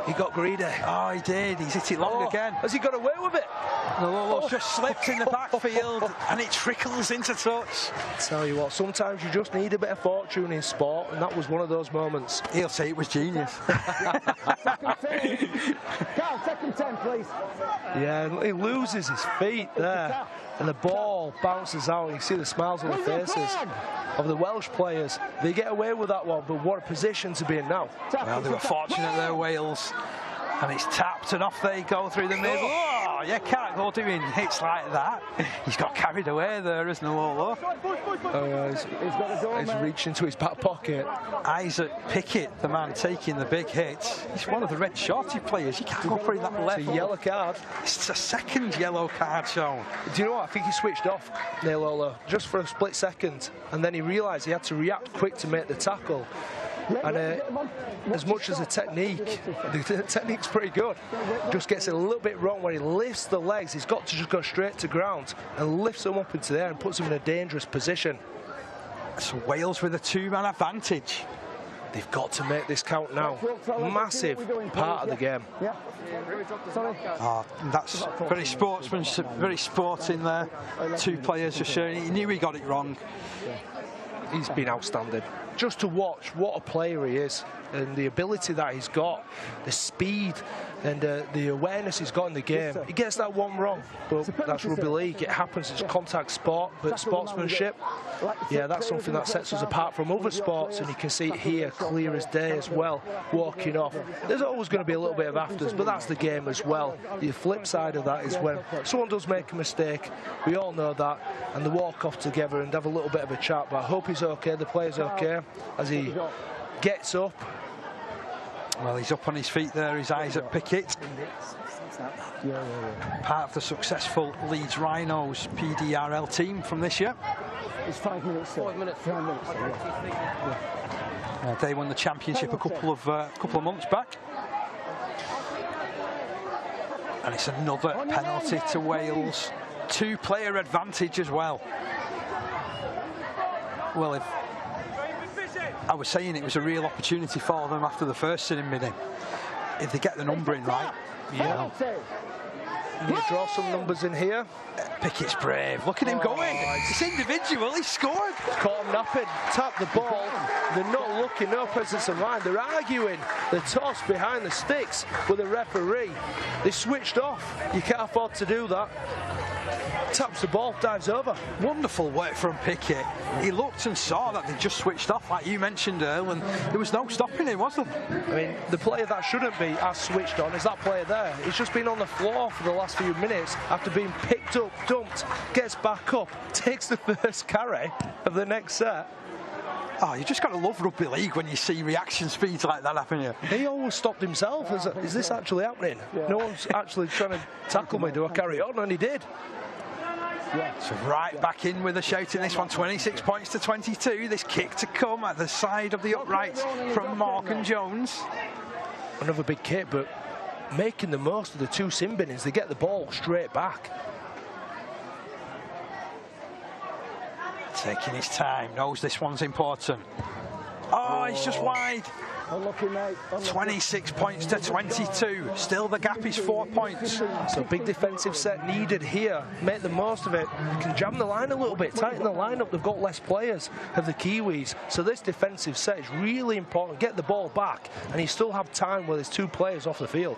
He got greedy. Oh, he did. He's hit it long again. Has he got away with it? No, just slipped in the backfield and it trickles into touch. Tell you what, sometimes you just need a bit of fortune in sport, and that was one of those moments. He'll say it was genius. Carl, second 10, please. Yeah, he loses his feet there, and the ball bounces out. You see the smiles on the faces of the Welsh players. They get away with that one, but what a position to be in now. Well, they were fortunate there, Wales. And it's tapped, and off they go through the middle. Oh, you can't go doing hits like that. He's got carried away there, isn't he, Lolo? He's reaching into his back pocket. Isaac Pickett, the man taking the big hits. He's one of the red shorty players. You can't go through that level. It's a yellow card. It's a second yellow card shown. Do you know what? I think he switched off, Lolo, just for a split second, and then he realised he had to react quick to make the tackle. And as much as the technique's pretty good, just gets it a little bit wrong when he lifts the legs. He's got to just go straight to ground and lifts them up into there and puts them in a dangerous position. So Wales with a two-man advantage. They've got to make this count now. Massive part of the game. Oh, that's very sportsmanship, very sporting there. Two players just showing. He knew he got it wrong. He's been outstanding. Just to watch what a player he is and the ability that he's got, the speed and the awareness he's got in the game. He gets that one wrong, but that's rugby league. It happens. It's contact sport, but sportsmanship, yeah, that's something that sets us apart from other sports, and you can see it here clear as day as well, walking off. There's always going to be a little bit of afters, but that's the game as well. The flip side of that is when someone does make a mistake, we all know that, and they walk off together and have a little bit of a chat, but I hope he's okay, the player's okay, as he gets up. Well, he's up on his feet there, is Isaac Pickett. Part of the successful Leeds Rhinos PDRL team from this year. It's 5 minutes. 5 minutes. 5 minutes. They won the championship a couple of months back. And it's another penalty to Wales. Two-player advantage as well. Well, if I was saying it was a real opportunity for them after the first sitting minute. If they get the numbering right, yeah. You draw some numbers in here. Pickett's brave. Look at him going. It's individual. He scored. Caught him napping. Tapped the ball. They're not looking. No presence of mind. They're arguing the toss behind the sticks with the referee. They switched off. You can't afford to do that. Taps the ball, dives over. Wonderful work from Pickett. He looked and saw that they just switched off, like you mentioned, Earl, and there was no stopping him, was there? I mean, the player that shouldn't be as switched on is that player there. He's just been on the floor for the last few minutes after being picked up, dumped, gets back up, takes the first carry of the next set. Oh, you just got to love rugby league when you see reaction speeds like that happen here. He almost stopped himself. Is this actually happening? Yeah. No one's actually trying to tackle me. Do I carry on? And he did. Yeah. So right back in with a shout in this one, 26 points to 22. This kick to come at the side of the uprights from Morgan Jones. Another big kick, but making the most of the two sin binnings. They get the ball straight back. Taking his time, knows this one's important. Oh, he's just wide. Unlucky, mate. 26 points to 22. Still the gap is 4 points. So big defensive set needed here. Make the most of it. You can jam the line a little bit, tighten the line up. They've got less players of the Kiwis. So this defensive set is really important. Get the ball back, and you still have time where there's two players off the field.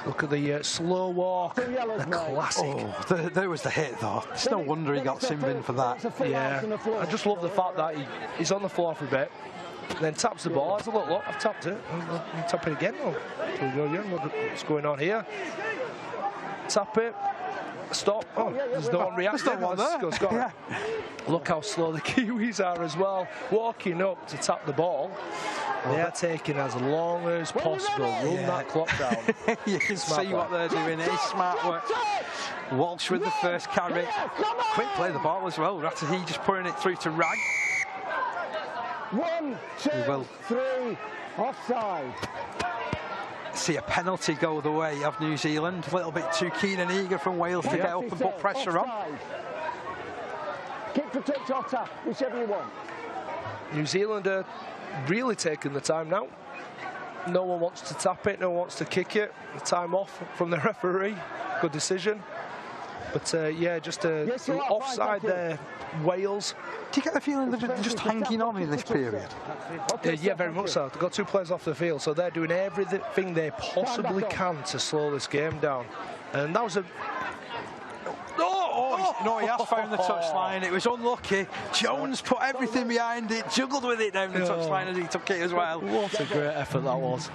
Look at the slow walk, the classic. Oh, there was the hit, though. It's no wonder he got sin bin for that. Yeah, I just love the fact that he's on the floor for a bit, then taps the ball. Has a look, I've tapped it. I'll tap it again. What's going on here? Tap it. Stop. Oh, there's no one reacting. There's no one there. Yeah. Look how slow the Kiwis are as well. Walking up to tap the ball. They are taking as long as possible. Run that clock down. You can see what they're doing. It's smart work. Walsh with the first carry. Quick play the ball as well. Ratahi just putting it through to Rag. 1, 2, 3, offside. See a penalty go the way of New Zealand. A little bit too keen and eager from Wales to get up and put pressure on. Kick for touch or tap, whichever you want. New Zealand are really taking the time now. No one wants to tap it, no one wants to kick it. The time off from the referee. Good decision. But yeah, just offside there, Wales. Do you get the feeling they're just hanging on in this period? Yeah, very much so. They've got 2 players off the field, so they're doing everything they possibly can to slow this game down. And that was a... No, he has found the touchline. It was unlucky. Jones put everything behind it, juggled with it down the touchline as he took it as well. What a great effort that was.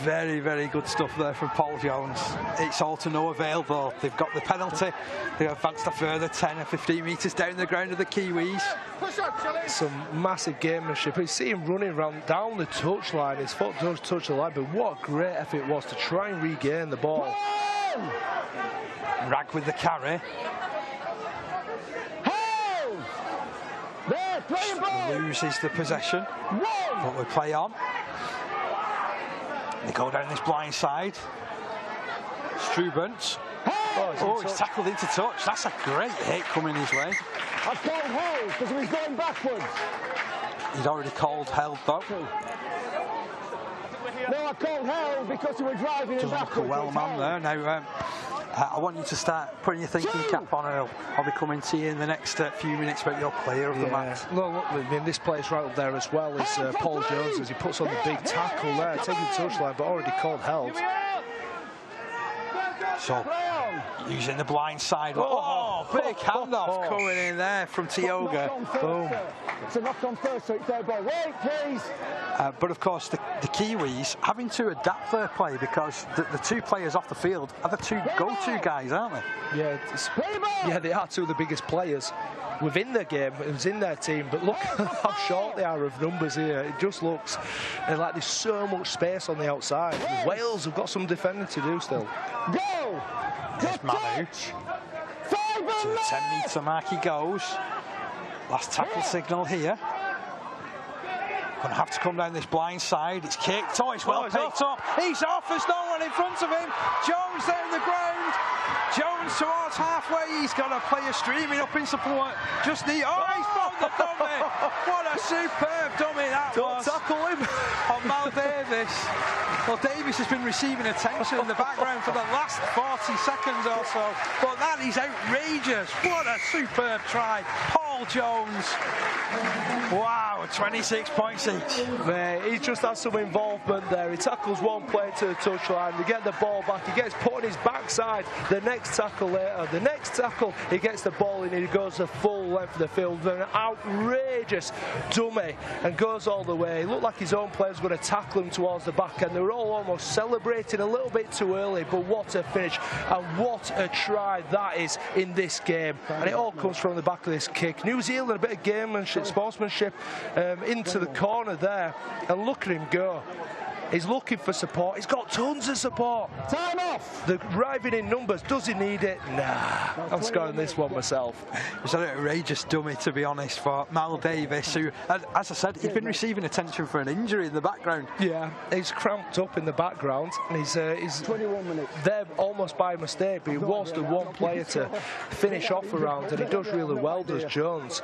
Very, very good stuff there from Paul Jones. It's all to no avail though. They've got the penalty. They've advanced a further 10 or 15 metres down the ground of the Kiwis. Some massive gamemanship. You see him running down the touchline. His foot does touch the line, but what a great effort it was to try and regain the ball. Rag with the carry. Loses the possession, but we play on. They go down this blind side. Strubrant. Oh, he's tackled into touch. That's a great hit coming his way. I've called held because he was going backwards. He's already called held though. No, I called held because he was driving him backwards. Look a well man there. Now, I want you to start putting your thinking cap on, Earl. I'll be coming to you in the next few minutes about your player of the match. Well, look, I mean, this player's right up there as well as Paul Jones as he puts on the big tackle there, taking the touchline, but already called held. So, using the blind side. Oh, big handoff coming in there from Tioga. Boom. It's a knock on first, so it's their ball. Wait, please. But of course, the Kiwis having to adapt their play because the 2 players off the field are the 2 go-to guys, aren't they? Yeah, they are 2 of the biggest players within the game. It was in their team, but look how short they are of numbers here. It just looks like there's so much space on the outside. Wales have got some defending to do still. Go! There's Manu. To the 10-metre mark he goes. Last tackle signal here. Going to have to come down this blind side. It's kicked. Oh, it's well picked up. He's off. There's no one in front of him. Jones down the ground. Jones towards halfway. He's got a player streaming up in support. Just the... Oh, he's found the dummy. What a superb dummy that was. Don't tackle him. On Mal Davis. Well, Davis has been receiving attention in the background for the last 40 seconds or so. But that is outrageous. What a superb try. Paul Jones. Wow, 26 points each. He just has some involvement there. He tackles one player to the touchline. They get the ball back. He gets put on his backside. The next tackle later. The next tackle, he gets the ball in. He goes the full length of the field. An outrageous dummy and goes all the way. It looked like his own players were going to tackle him towards the back, and they were all almost celebrating a little bit too early. But what a finish and what a try that is in this game. And it all comes from the back of this kick. New Zealand, a bit of gamemanship, sportsmanship into the corner there, and look at him go. He's looking for support. He's got tons of support. Time off. The driving in numbers. Does he need it? Nah. I'm scoring this one myself. It's an outrageous dummy, to be honest, for Mal Davis, who, as I said, he'd been receiving attention for an injury in the background. Yeah, he's cramped up in the background, and he's 21 minutes. There almost by mistake, but he was the one player to finish off a round, and he does really well, does Jones.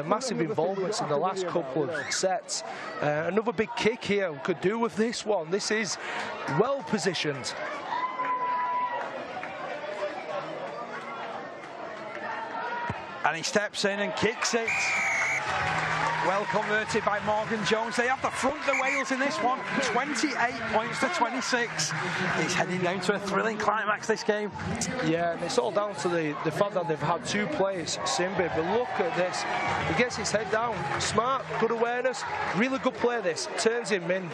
Massive involvements in the last couple of sets. Another big kick here we could do with this one. This is well positioned. And he steps in and kicks it. Well converted by Morgan Jones. They have the front, the Wales, in this one. 28 points to 26. He's heading down to a thrilling climax this game. Yeah, and it's all down to the fact that they've had 2 players, Simbi. But look at this. He gets his head down. Smart, good awareness. Really good play this. Turns him in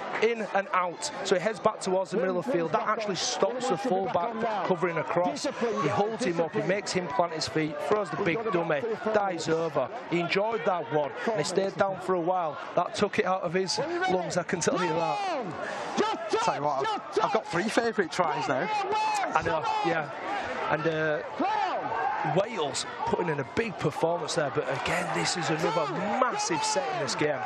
and out. So he heads back towards the middle of the field. That actually stops the full-back covering across. He holds him up. He makes him plant his feet. Throws the big dummy. Dives over. He enjoyed that one. And he stayed down for a while. That took it out of his lungs, I can tell you that. Tell you what, I've got 3 favourite tries now. I know, yeah. And Wales putting in a big performance there, but again, this is another massive set in this game.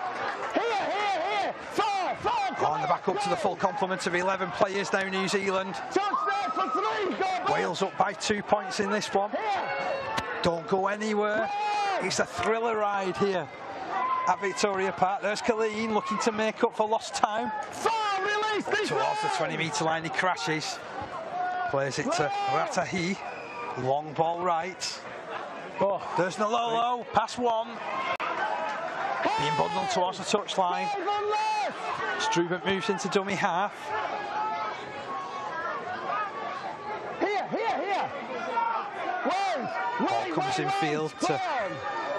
On the back up to the full complement of 11 players now, New Zealand. Wales up by 2 points in this one. Don't go anywhere. It's a thriller ride here at Victoria Park. There's Colleen looking to make up for lost time. Towards the 20-metre line, he crashes. Plays it to Ratahi. Long ball right. Oh, There's Nololo, pass one. Being bundled towards the touchline. Struben moves into dummy half. Here. Ball comes in field to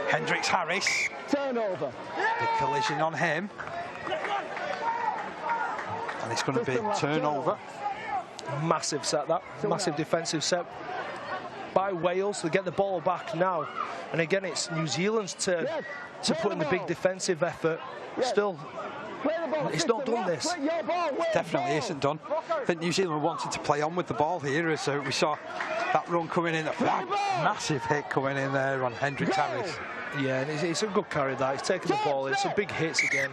Hendricks Harris. Turnover. Big collision on him. And it's going to be turnover. massive set that. Massive defensive set by Wales. They get the ball back now. And again, it's New Zealand's turn to put in the big defensive effort. Still, it's not done this. Definitely isn't done. I think New Zealand wanted to play on with the ball here as we saw that run coming in. That massive hit coming in there on Hendricks Harris. Yeah, and it's a good carry that. He's taking the ball in. Some big hits again.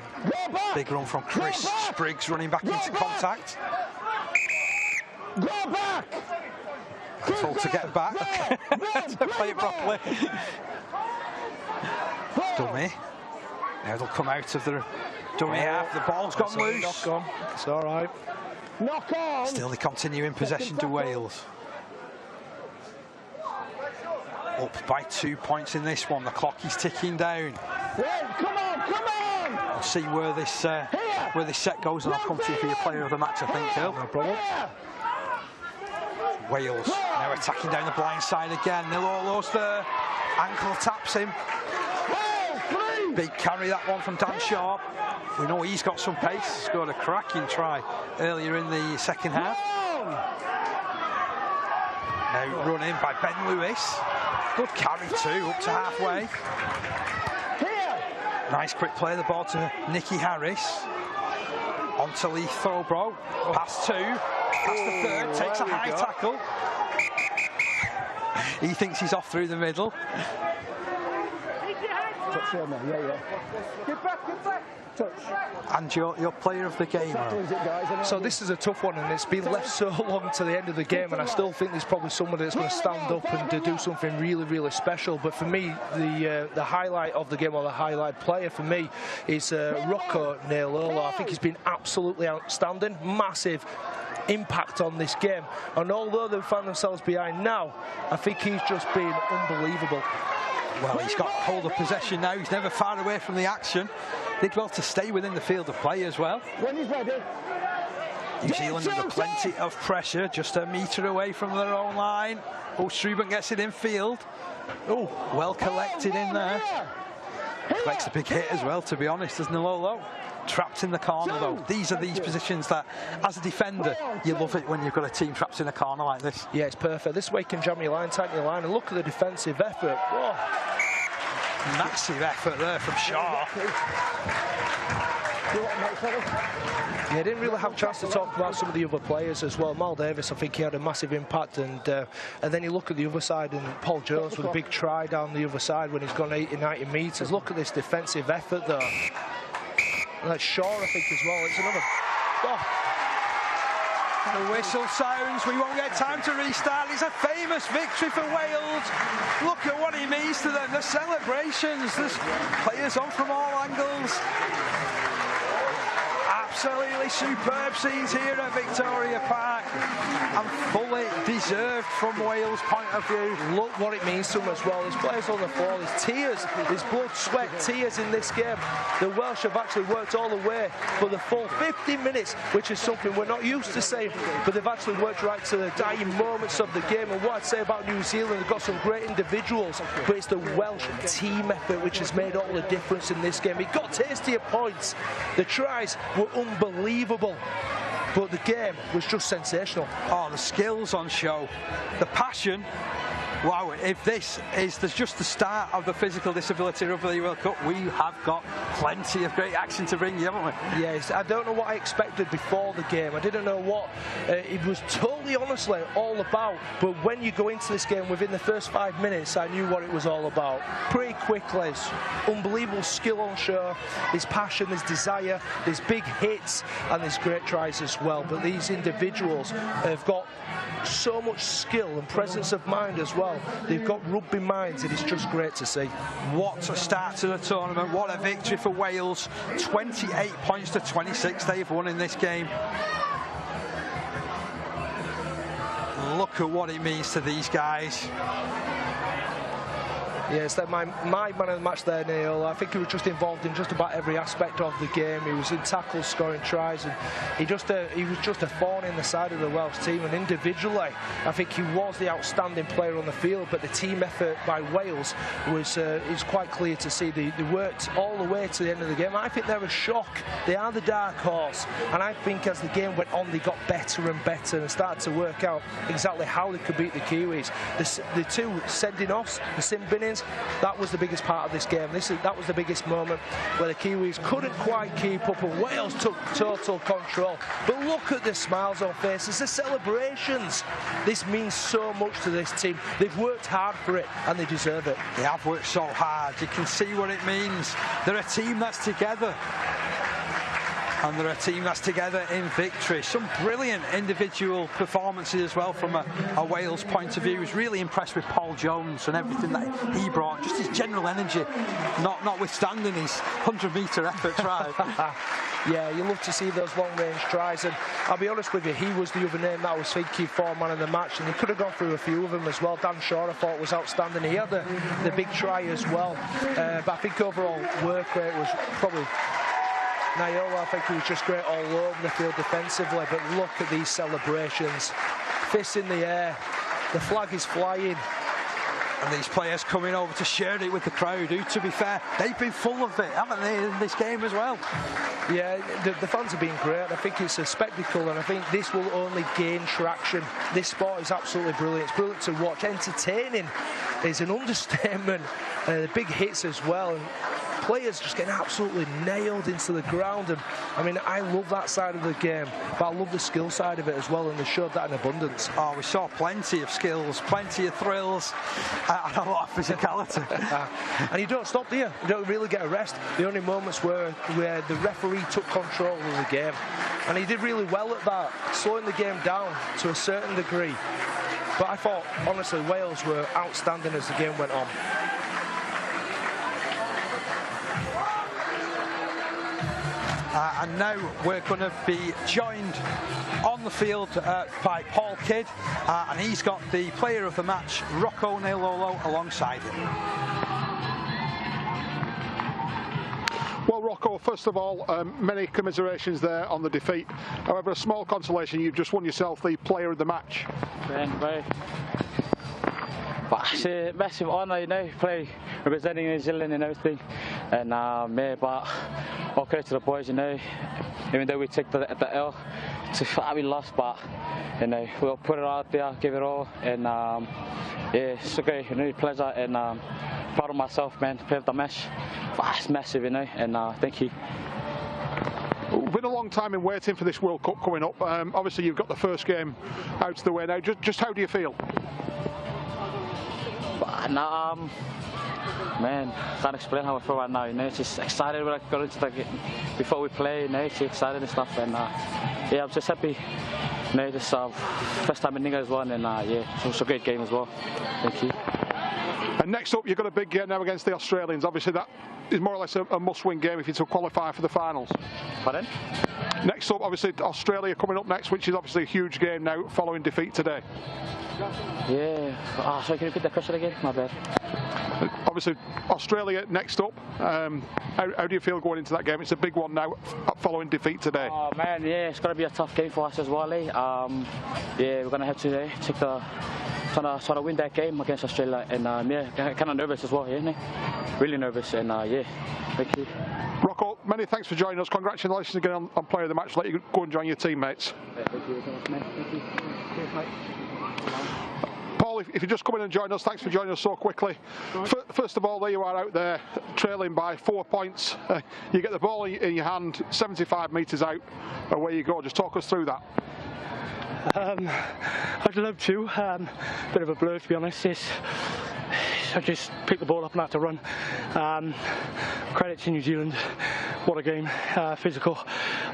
Big run from Chris Spriggs running back into contact. Go back! Told to get back to play it properly. Dummy. Now they'll come out of the dummy half. The ball's gone loose. Knock on. It's all right. Knock on. Still they continue in possession to Wales. Up by 2 points in this one. The clock is ticking down. Come on! We'll see where this set goes, and I'll come to you for your player of the match, I think, Phil. No problem. Wales now attacking down the blind side again. Nololo's there. Ankle taps him. Big carry, that one from Dan Sharp. We know he's got some pace. Scored a cracking try earlier in the second half. Now run in by Ben Lewis. Good carry too, up to halfway. Nice quick play, the ball to Nicky Harris. On to Lee Thorobro. Pass two. Pass the third. Takes a high tackle. He thinks he's off through the middle. Get back. Touch. And your player of the game. So this is a tough one, and it's been left so long to the end of the game, and I still think there's probably somebody that's going to stand up and do something really, really special. But for me, the highlight of the game, or the highlight player for me, is Rocco Nololo. I think he's been absolutely outstanding. Massive impact on this game, and although they've found themselves behind now, I think he's just been unbelievable. Well, he's got hold of possession now. He's never far away from the action. Did well to stay within the field of play as well. When he's ready. New Zealand under plenty of pressure, just a metre away from their own line. Oh, Struben gets it in field. Oh, well collected in there. Collects a big hit as well, to be honest, as Nololo. Trapped in the corner, though. These are these positions that, as a defender, you love it when you've got a team trapped in a corner like this. Yeah, it's perfect. This way you can jam your line, tighten your line, and look at the defensive effort. Whoa. Massive effort there from Shaw. Yeah, didn't really have a chance to talk about some of the other players as well. Mal Davis, I think he had a massive impact, and then you look at the other side, and Paul Jones with a big try down the other side when he's gone 80, 90 metres. Look at this defensive effort though. And that's Shaw, I think, as well. It's another... Oh. The whistle sounds. We won't get time to restart. It's a famous victory for Wales. Look at what he means to them. The celebrations. There's players on from all angles. Absolutely superb scenes here at Victoria Park, and fully deserved from Wales' point of view. Look what it means to them as well. There's players on the floor, there's tears, there's blood, sweat, tears in this game. The Welsh have actually worked all the way for the full 50 minutes, which is something we're not used to saying, but they've actually worked right to the dying moments of the game. And what I'd say about New Zealand, they've got some great individuals, but it's the Welsh team effort which has made all the difference in this game. It got tastier points. The tries were unbelievable, but the game was just sensational. Oh, the skills on show, the passion. Wow, if this is just the start of the Physical Disability Rugby World Cup, we have got plenty of great action to bring you, haven't we? Yes, I don't know what I expected before the game. I didn't know what it was totally honestly all about, but when you go into this game within the first 5 minutes, I knew what it was all about. Pretty quickly, it's unbelievable skill on show, there's passion, there's desire, there's big hits, and there's great tries as well. But these individuals have got so much skill and presence of mind as well. They've got rugby minds, and it's just great to see. What a start to the tournament. What a victory for Wales. 28 points to 26 they've won in this game. Look look at what it means to these guys. Yes, my man of the match there, Neil. I think he was just involved in just about every aspect of the game. He was in tackles, scoring tries, and he was just a thorn in the side of the Welsh team. And individually, I think he was the outstanding player on the field. But the team effort by Wales was quite clear to see. They worked all the way to the end of the game. I think they're a shock. They are the dark horse, and I think as the game went on, they got better and better and started to work out exactly how they could beat the Kiwis. The two sending offs, the sin binnings. That was the biggest part of this game. That was the biggest moment where the Kiwis couldn't quite keep up and Wales took total control. But look at the smiles on faces, the celebrations. This means so much to this team. They've worked hard for it and they deserve it. They have worked so hard. You can see what it means. They're a team that's together. And they're a team that's together in victory. Some brilliant individual performances as well from a Wales point of view. I was really impressed with Paul Jones and everything that he brought. Just his general energy, notwithstanding his 100-metre effort try. Yeah, you love to see those long-range tries, and I'll be honest with you, he was the other name that I was thinking for man of the match, and he could have gone through a few of them as well. Dan Shaw, I thought, was outstanding. He had the big try as well, but I think overall work rate was probably... Naiola, I think he was just great all over the field defensively, but look at these celebrations. Fists in the air, the flag is flying. And these players coming over to share it with the crowd, who, to be fair, they've been full of it, haven't they, in this game as well? Yeah, the fans have been great. I think it's a spectacle, and I think this will only gain traction. This sport is absolutely brilliant. It's brilliant to watch. Entertaining is an understatement. The big hits as well. And players just getting absolutely nailed into the ground, and I mean, I love that side of the game, but I love the skill side of it as well, and they showed that in abundance. Oh, we saw plenty of skills, plenty of thrills, and a lot of physicality. And you don't stop, do you? You don't really get a rest. The only moments where the referee took control of the game, and he did really well at that, slowing the game down to a certain degree. But I thought, honestly, Wales were outstanding as the game went on. And now we're going to be joined on the field by Paul Kidd, and he's got the player of the match, Rocco Nailolo, alongside him. Well, Rocco, first of all, many commiserations there on the defeat. However, a small consolation, you've just won yourself the player of the match. But it's a massive honour, you know, play representing New Zealand and everything. And yeah, but all credit to the boys, you know, even though we took the L, we lost, but you know, we'll put it out there, give it all, and yeah, it's a great, really pleasure, and proud of myself, man, play of the match. But it's massive, you know, and thank you. It's been a long time in waiting for this World Cup coming up. Obviously, you've got the first game out of the way now. Just how do you feel? Man, can't explain how I feel right now. You know, it's just excited when I go into the game before we play. You know, it's excited and stuff, and yeah, I'm just happy. You know, this first time in England as well, and yeah, it was a great game as well. Thank you. And next up, you've got a big game now against the Australians. Obviously, that is more or less a must-win game if you're to qualify for the finals. Pardon? Next up, obviously, Australia coming up next, which is obviously a huge game now following defeat today. Yeah. So can you repeat that question again? My bad. Obviously, Australia next up. How do you feel going into that game? It's a big one now following defeat today. Oh man, yeah, it's going to be a tough game for us as well. Yeah, we're going to have to take the trying to win that game against Australia, and yeah, kind of nervous as well, yeah, really nervous, and yeah, thank you. Rocco, many thanks for joining us. Congratulations again on player of the match. Let you go and join your teammates. Yeah, thank you so much, mate. Thank you. Cheers, mate. Paul, if you just come in and join us, thanks for joining us so quickly. First of all, there you are out there, trailing by 4 points. You get the ball in your hand, 75 metres out, away you go. Just talk us through that. I'd love to. Bit of a blur, to be honest. I just picked the ball up and had to run. Credit to New Zealand. What a game. Physical.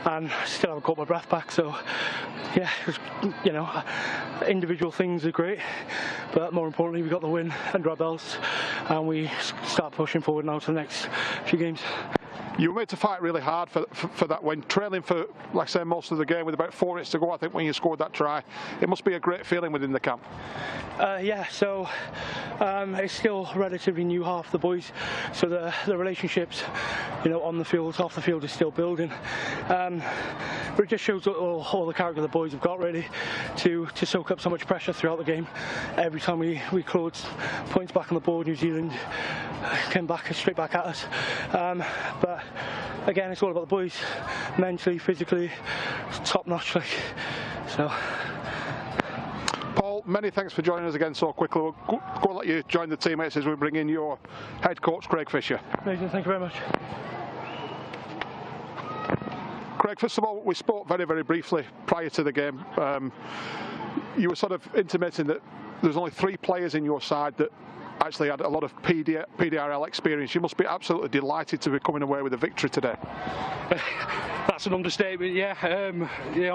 And still haven't caught my breath back. So, yeah, it was, you know, individual things are great. But more importantly, we got the win under our belts. And we start pushing forward now to the next few games. You were made to fight really hard for that win, trailing for, like I say, most of the game with about 4 minutes to go, I think, when you scored that try. It must be a great feeling within the camp. Yeah, so it's still relatively new, half the boys, so the relationships, on the field, off the field, is still building. But it just shows all the character the boys have got, really, to soak up so much pressure throughout the game. Every time we clawed points back on the board, New Zealand came straight back at us. But again, it's all about the boys, mentally, physically, top notch. So. Paul, many thanks for joining us again so quickly. We'll go and let you join the teammates as we bring in your head coach, Craig Fisher. Amazing, thank you very much. Craig, first of all, we spoke very, very briefly prior to the game. You were sort of intimating that there's only 3 players in your side that actually had a lot of PDRL experience. You must be absolutely delighted to be coming away with a victory today. That's an understatement, yeah.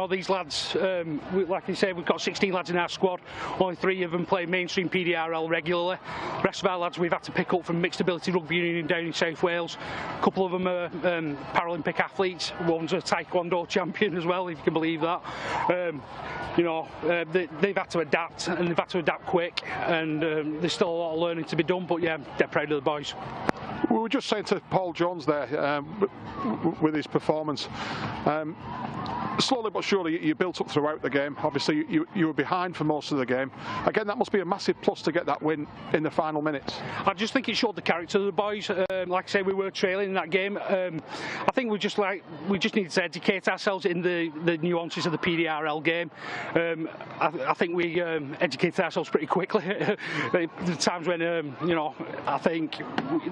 These lads, like you say, we've got 16 lads in our squad. Only 3 of them play mainstream PDRL regularly. The rest of our lads we've had to pick up from Mixed Ability Rugby Union down in South Wales. A couple of them are Paralympic athletes. One's a Taekwondo champion as well, if you can believe that. They've had to adapt, and they've had to adapt quick, and there's still a lot of learning to be done, but yeah, they're proud of the boys. We were just saying to Paul Jones there, with his performance, slowly but surely you built up throughout the game. Obviously you were behind for most of the game. Again, that must be a massive plus to get that win in the final minutes. I just think it showed the character of the boys. Like I say, we were trailing in that game. I think we just needed to educate ourselves in the nuances of the PDRL game. I think we educated ourselves pretty quickly. The times when I think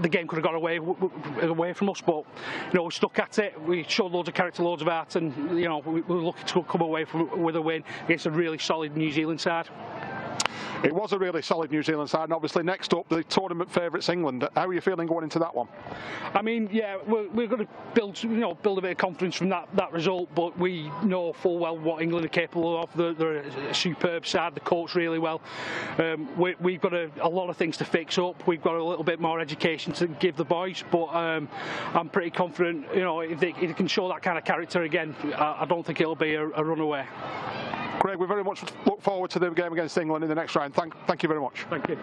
the game could have got away from us, but we stuck at it. We showed loads of character, loads of art, and we were lucky to come away with a win against a really solid New Zealand side. It was a really solid New Zealand side, and obviously next up, the tournament favourites England. How are you feeling going into that one? I mean, yeah, we're going to build a bit of confidence from that result, but we know full well what England are capable of. They're a superb side. They coach really well. We've got a lot of things to fix up. We've got a little bit more education to give the boys, but I'm pretty confident. If they can show that kind of character again, I don't think it'll be a runaway. Craig, we very much look forward to the game against England in the next round. Thank you very much. Thank you.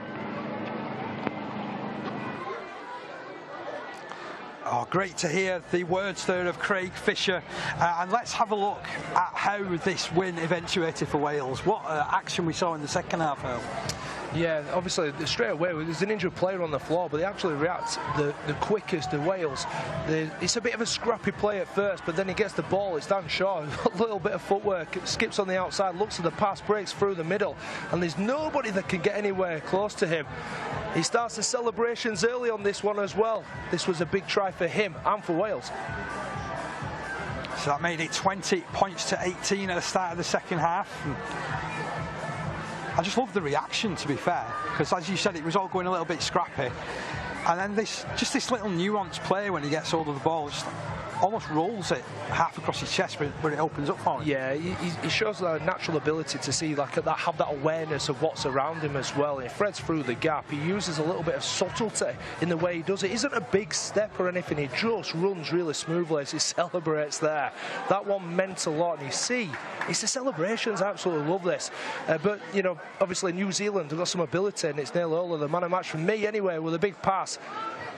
Oh, great to hear the words there of Craig Fisher. And let's have a look at how this win eventuated for Wales. What action we saw in the second half, Earl. Yeah, obviously straight away there's an injured player on the floor, but they actually react the quickest to Wales. It's a bit of a scrappy play at first, but then he gets the ball, it's Dan Shaw, a little bit of footwork, skips on the outside, looks at the pass, breaks through the middle, and there's nobody that can get anywhere close to him. He starts the celebrations early on this one as well. This was a big try for him and for Wales. So that made it 20 points to 18 at the start of the second half. I just love the reaction, to be fair, because as you said, it was all going a little bit scrappy, and then this little nuanced play when he gets hold of the ball, just almost rolls it half across his chest, but it opens up for him. Yeah, he shows that natural ability to see have that awareness of what's around him as well. He threads through the gap. He uses a little bit of subtlety in the way he does it. It isn't a big step or anything. He just runs really smoothly as he celebrates there. That one meant a lot, and you see, it's the celebrations. I absolutely love this. But obviously New Zealand have got some ability, and it's nearly all of the man of match for me anyway, with a big pass,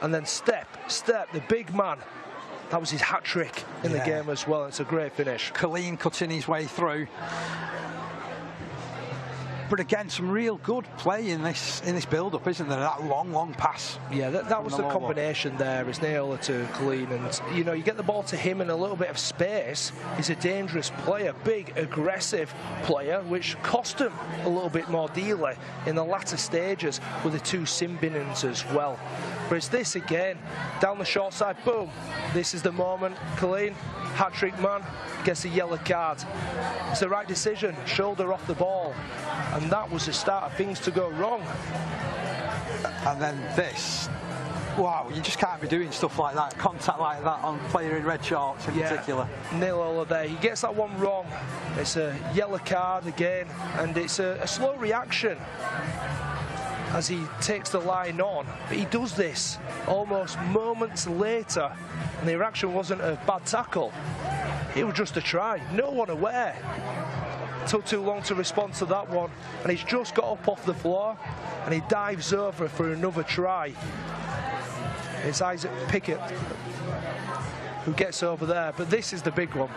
and then step, the big man. That was his hat-trick in the game as well. It's a great finish. Colleen cutting his way through. But again, some real good play in this build-up, isn't there? That long pass. Yeah, that was the combination there. It's Naola to Colleen, and you get the ball to him in a little bit of space. He's a dangerous player, big, aggressive player, which cost him a little bit more dearly in the latter stages with the 2 sin binnings as well. But it's this again, down the short side, boom. This is the moment. Colleen, hat-trick man, gets a yellow card. It's the right decision, shoulder off the ball. And that was the start of things to go wrong. And then this. Wow, you just can't be doing stuff like that, contact like that on player in red shorts in particular. Naola there, he gets that one wrong. It's a yellow card again, and it's a slow reaction. as he takes the line on. But he does this almost moments later, and the reaction wasn't a bad tackle. It was just a try. No one aware. Took too long to respond to that one, and he's just got up off the floor, and he dives over for another try. It's Isaac Pickett who gets over there, but this is the big one.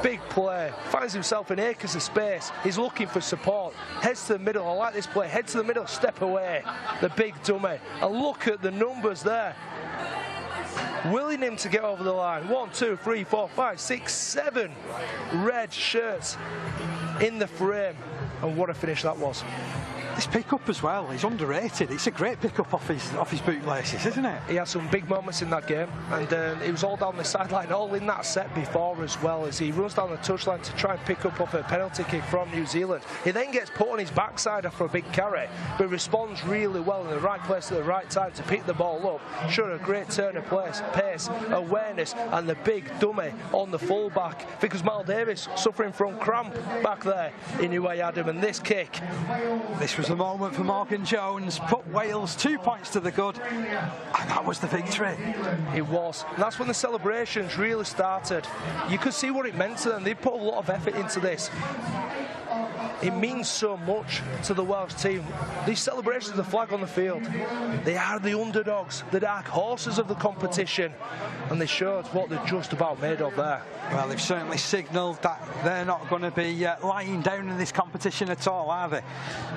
Big play, finds himself in acres of space. He's looking for support, heads to the middle. I like this play, head to the middle, step away. The big dummy, and look at the numbers there, willing him to get over the line. 1, 2, 3, 4, 5, 6, 7 red shirts in the frame, and what a finish that was. This pick-up as well, he's underrated. It's a great pick-up off his bootlaces, isn't it? He had some big moments in that game, and it was all down the sideline, all in that set before as well, as he runs down the touchline to try and pick up off a penalty kick from New Zealand. He then gets put on his backside after a big carry, but responds really well in the right place at the right time to pick the ball up. Sure, a great turn of pace, awareness, and the big dummy on the fullback, because Mal Davis suffering from cramp back there in Uwe Adam, and this kick. This was the moment for Morgan Jones, put Wales 2 points to the good, and that was the victory. It was, and that's when the celebrations really started. You could see what it meant to them. They put a lot of effort into this. It means so much to the Welsh team. These celebrations, the flag on the field, they are the underdogs, the dark horses of the competition, and they showed what they're just about made of there. Well, they've certainly signalled that they're not going to be lying down in this competition at all, are they?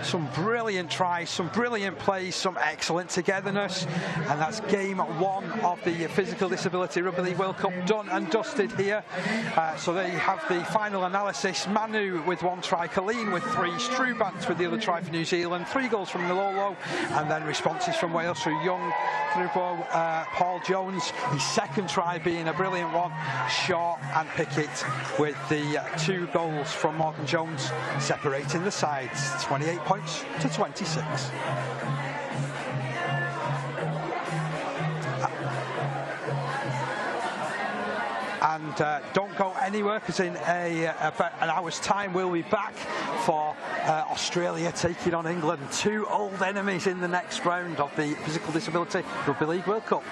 Some brilliant tries, some brilliant plays, some excellent togetherness, and that's game 1 of the Physical Disability Rugby League World Cup done and dusted here. So there you have the final analysis. Manu with 1 try, Colleen with 3, Strubant with the other try for New Zealand, 3 goals from Nilolo, and then responses from Wales through Young, Thrupo, Paul Jones, his second try being a brilliant one, Shaw and Pickett with the 2 goals from Morgan Jones, separating the sides, 28 points to 26. And don't go anywhere, because in about an hour's time we'll be back for Australia taking on England, 2 old enemies in the next round of the Physical Disability Rugby League World Cup.